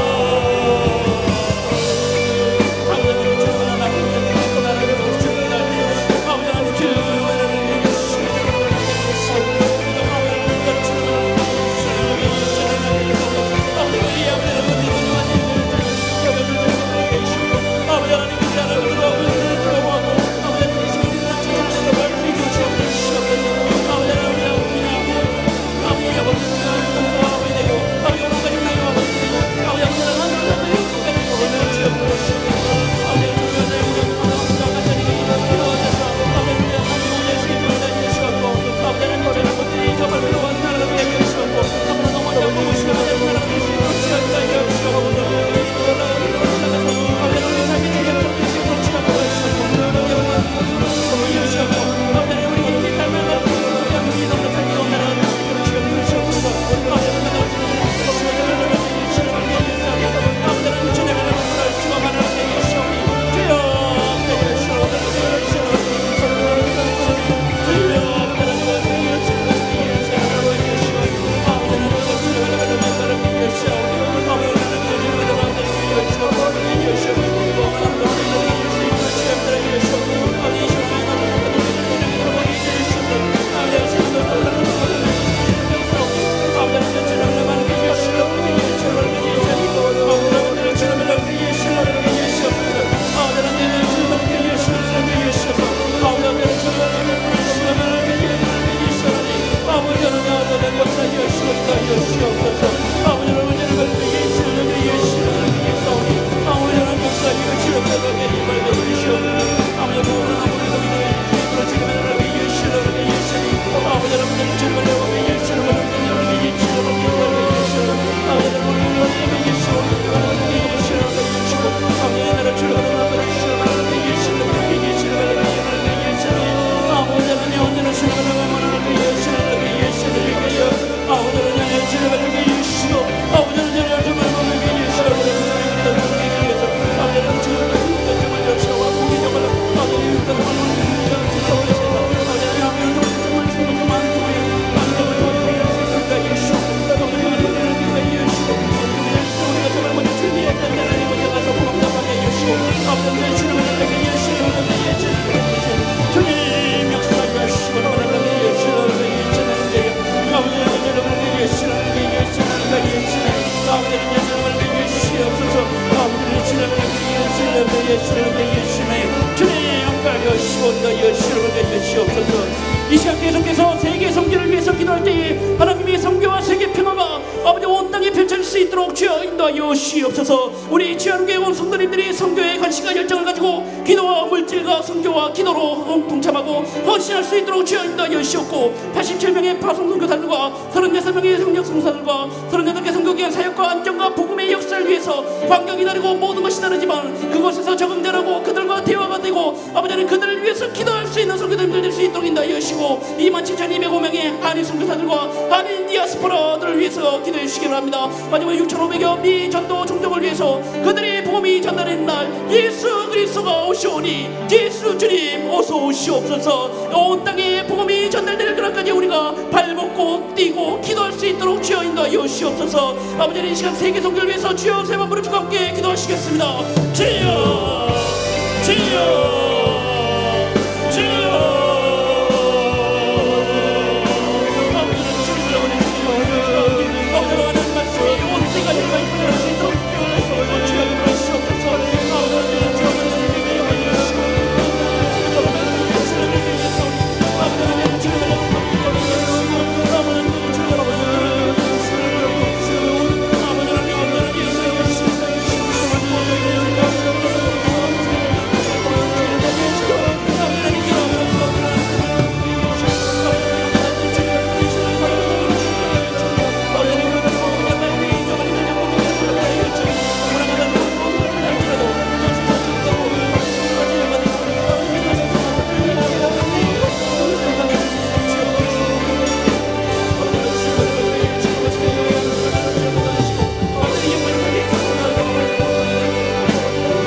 이 시간 계속해서 세계 선교를 위해서 기도할 때에 하나님의 선교와 세계 평화가 아버지 온 땅에 펼쳐질 수 있도록 주여 인도하여 주시옵소서. 우리 지하루교회 온 성도님들이 선교에 관심과 열정을 가지고 기도와 물질과 선교와 기도로 동참하고 헌신할 수 있도록 주여 인도하여 주시옵고 87명의 파송 선교사들과 36명의 성역 성사들과 38개 선교기관 사역과 안정과 복음의 역사를 위해서 환경이 다르고 모든 것이 다르지만 그곳에서 적응자라고 그들과 대화가 되고 아버지는 그들을 위해서 기도할 수 있는 선교사님들 될 수 있도록 인도하여 주시고 27,205명의 한인 선교사들과 한인 디아스포라들을 위해서 기도해 주시기 바랍니다. 마지막 6,500여 미 전도 종족을 위해서 그들의 복음이 전달된 날 예수 그리스도가 오시오니 예수 주님 어서 오시옵소서. 온 땅에 복음이 전달될 그날까지 우리가 발벗고 뛰고 기도할 수 있도록 주여 인도하여 주시옵소서. 아버지는 이 시간 세계 선교를 위해서 주여 세 번 부르짖고 함께 기도하시겠습니다. 주여 주여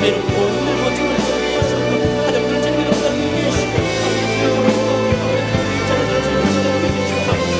내놓고 늘고 주님을 주옵소서. 가정들 주님의 역사를 위해 주시고 자녀들 주님의 역사를 위해 주옵소서.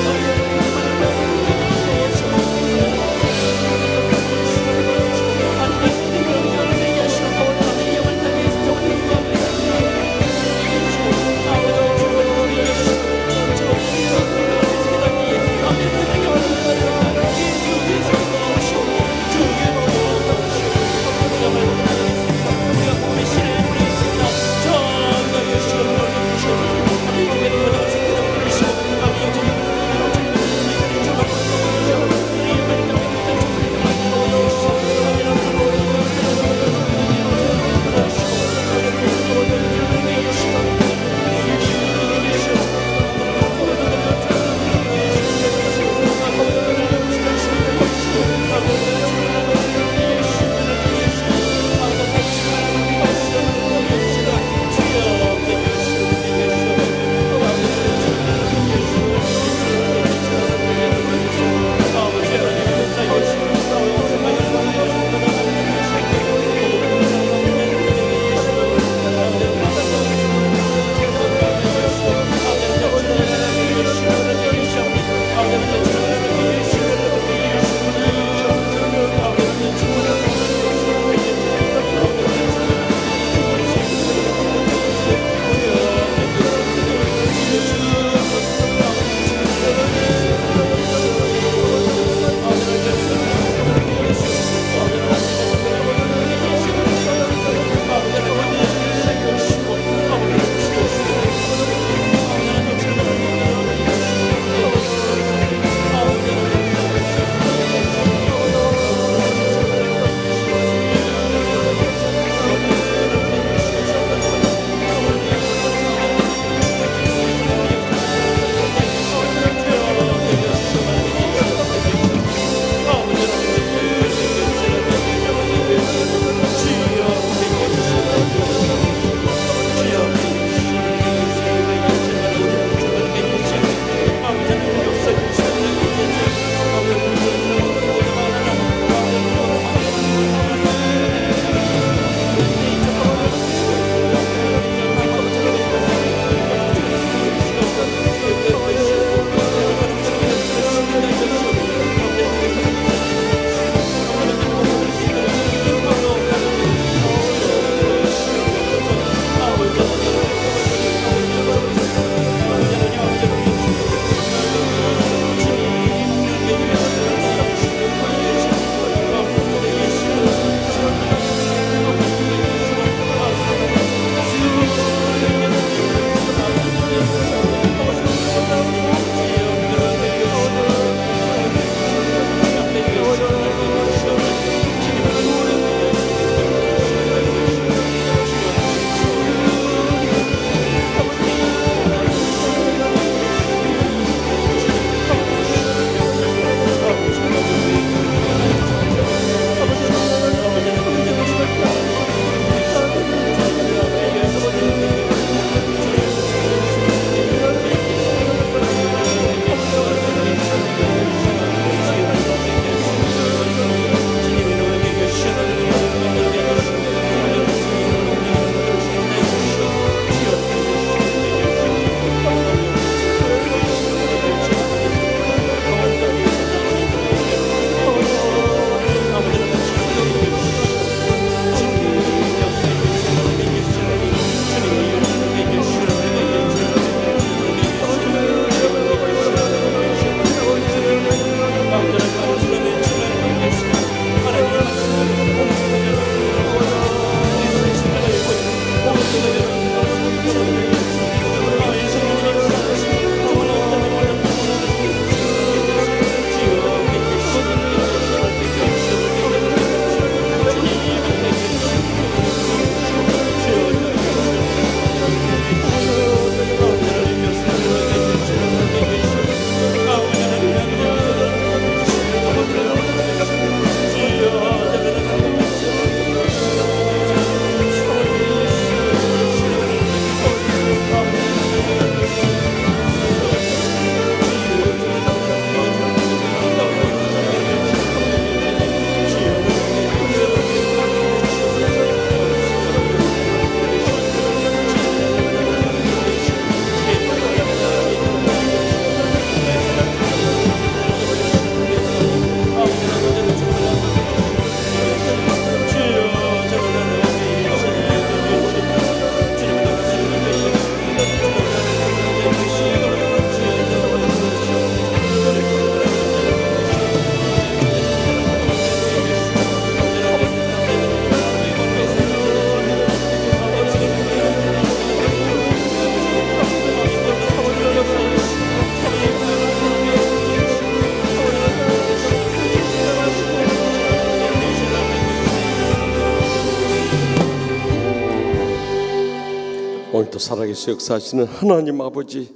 오늘도 살아계시 역사하시는 하나님 아버지,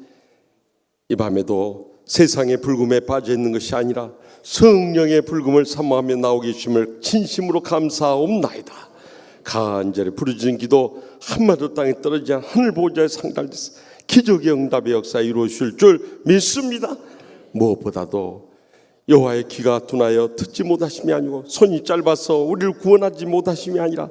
이 밤에도 세상의 불금에 빠져 있는 것이 아니라 성령의 불금을 사모하며 나오게 해주심을 진심으로 감사옵나이다. 간절히 부르짖은 기도 한마디도 땅에 떨어지지 않은 하늘 보좌에 상달돼서 기적의 응답의 역사 이루어질 줄 믿습니다. 무엇보다도 여호와의 귀가 둔하여 듣지 못하심이 아니고 손이 짧아서 우리를 구원하지 못하심이 아니라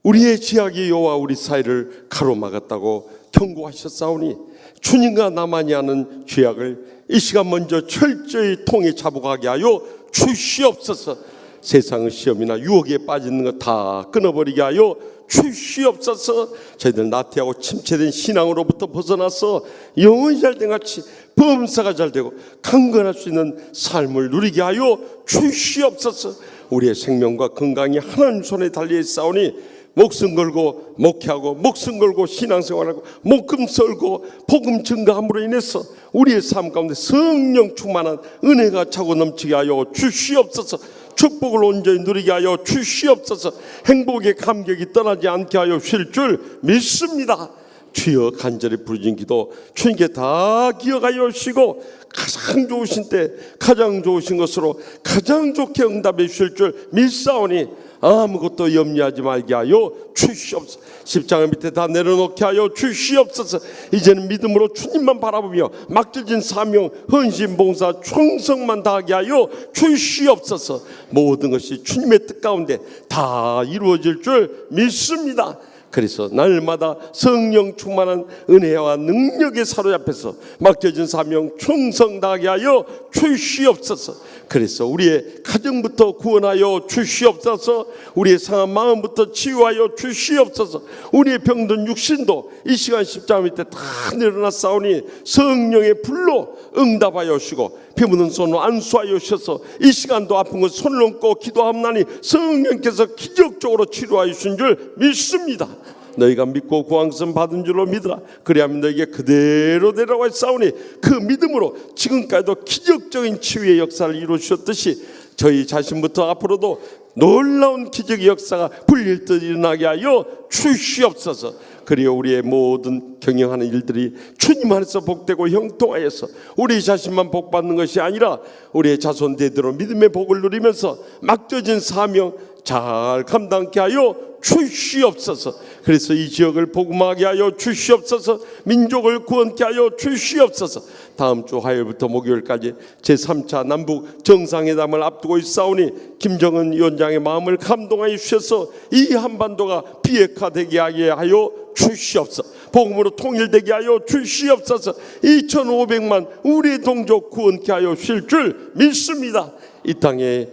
우리의 죄악이 여호와 우리 사이를 가로막았다고 경고하셨사오니 주님과 나만이 아는 죄악을 이 시간 먼저 철저히 통에 잡아가게 하여 주시옵소서. 세상의 시험이나 유혹에 빠지는 것 다 끊어버리게 하여 주시옵소서. 저희들 나태하고 침체된 신앙으로부터 벗어나서 영혼이 잘된 같이 범사가 잘되고 강건할 수 있는 삶을 누리게 하여 주시옵소서. 우리의 생명과 건강이 하나님 손에 달려있사오니 목숨 걸고 목회하고 목숨 걸고 신앙생활하고 목금 썰고 복음 증가함으로 인해서 우리의 삶 가운데 성령 충만한 은혜가 차고 넘치게 하여 주시옵소서. 축복을 온전히 누리게 하여 주시옵소서. 행복의 감격이 떠나지 않게 하여 주실 줄 믿습니다. 주여, 간절히 부르짖은 기도 주님께 다 기억하여 주시고 가장 좋으신 때 가장 좋으신 것으로 가장 좋게 응답해 주실 줄 믿사오니 아무것도 염려하지 말게 하여 주시옵소서. 십자가 밑에 다 내려놓게 하여 주시옵소서. 이제는 믿음으로 주님만 바라보며 맡겨진 사명, 헌신, 봉사, 충성만 다하게 하여 주시옵소서. 모든 것이 주님의 뜻 가운데 다 이루어질 줄 믿습니다. 그래서 날마다 성령 충만한 은혜와 능력에 사로잡혀서 맡겨진 사명 충성 다하게 하여 주시옵소서. 그래서 우리의 가정부터 구원하여 주시옵소서. 우리의 상한 마음부터 치유하여 주시옵소서. 우리의 병든 육신도 이 시간 십자가 밑에 다 내려놨사오니 성령의 불로 응답하여 주시고 피 묻은 손으로 안수하여 주셔서 이 시간도 아픈 것 손을 얹고 기도하옵나니 성령께서 기적적으로 치료하여 주신 줄 믿습니다. 너희가 믿고 구원씀 받은 줄로 믿으라. 그리하면 너에게 그대로 내려와 싸우니 그 믿음으로 지금까지도 기적적인 치유의 역사를 이루어주셨듯이 저희 자신부터 앞으로도 놀라운 기적의 역사가 불릴 듯 일어나게 하여 주시옵소서. 그리여 우리의 모든 경영하는 일들이 주님 안에서 복되고 형통하여서 우리 자신만 복받는 것이 아니라 우리의 자손 대대로 믿음의 복을 누리면서 맡겨진 사명 잘 감당케 하여 주시옵소서. 그래서 이 지역을 복음하게 하여 주시옵소서. 민족을 구원케 하여 주시옵소서. 다음 주 화요일부터 목요일까지 제3차 남북 정상회담을 앞두고 있사오니 김정은 위원장의 마음을 감동하여 주셔서 이 한반도가 비핵화되게 하여 주시옵소서. 복음으로 통일되게 하여 주시옵소서. 2,500만 우리의 동족 구원케 하여 주실 줄 믿습니다. 이 땅에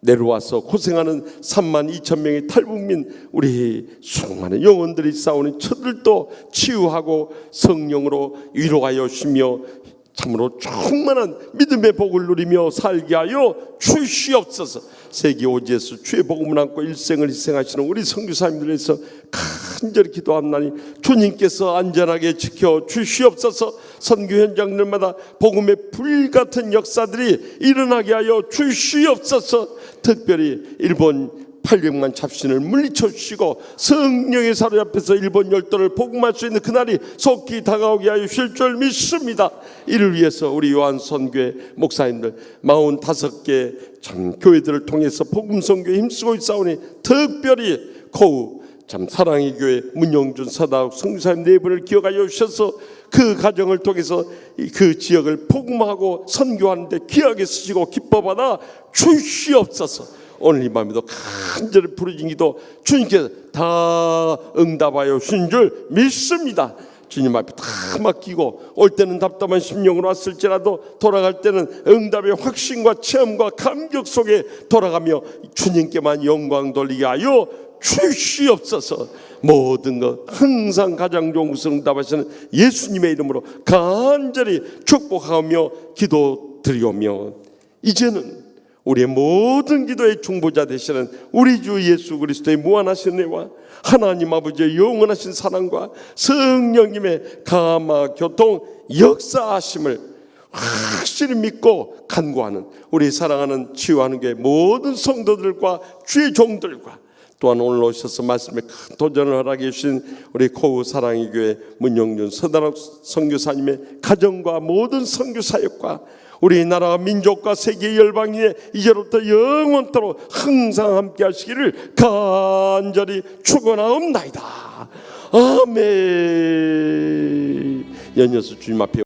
내려와서 고생하는 32,000명의 탈북민 우리 수많은 영혼들이 싸우는 저들도 치유하고 성령으로 위로하여 주시며 참으로 충만한 믿음의 복을 누리며 살게 하여 주시옵소서. 세계 오지에서 주의 복음을 안고 일생을 희생하시는 우리 선교사님들을 위해서 간절히 기도합나니 주님께서 안전하게 지켜 주시옵소서. 선교 현장들마다 복음의 불같은 역사들이 일어나게 하여 주시옵소서. 특별히 일본 800만 잡신을 물리쳐 주시고 성령의 사로잡혀서 일본 열도를 복음할 수 있는 그날이 속히 다가오게 하여 주실 줄 믿습니다. 이를 위해서 우리 요한 선교회 목사님들 45개 참 교회들을 통해서 복음 선교에 힘쓰고 있사오니 특별히 코우 참 사랑의 교회 문영준 사다욱 선교사님 네 분을 기억하여 주셔서 그 가정을 통해서 그 지역을 복음하고 선교하는데 귀하게 쓰시고 기뻐받아 주시옵소서. 오늘 이 밤에도 간절히 부르짖은 기도 주님께서 다 응답하여 주신 줄 믿습니다. 주님 앞에 다 맡기고 올 때는 답답한 심령으로 왔을지라도 돌아갈 때는 응답의 확신과 체험과 감격 속에 돌아가며 주님께만 영광 돌리게 하여 주시옵소서. 모든 것 항상 가장 좋은 것을 응답하시는 예수님의 이름으로 간절히 축복하며 기도드리오며 이제는 우리의 모든 기도의 중보자 되시는 우리 주 예수 그리스도의 무한하신 은혜와 하나님 아버지의 영원하신 사랑과 성령님의 감화 교통 역사하심을 확실히 믿고 간구하는 우리 사랑하는 치유하는 교회 모든 성도들과 주의 종들과 또한 오늘 오셔서 말씀에 큰 도전을 허락해 주신 우리 고우 사랑의 교회 문영준 서단학 선교사님의 가정과 모든 선교사역과 우리나라 민족과 세계 열방에 이제로부터 영원토록 항상 함께 하시기를 간절히 축원하옵나이다. 아멘. 연이어서 주님 앞에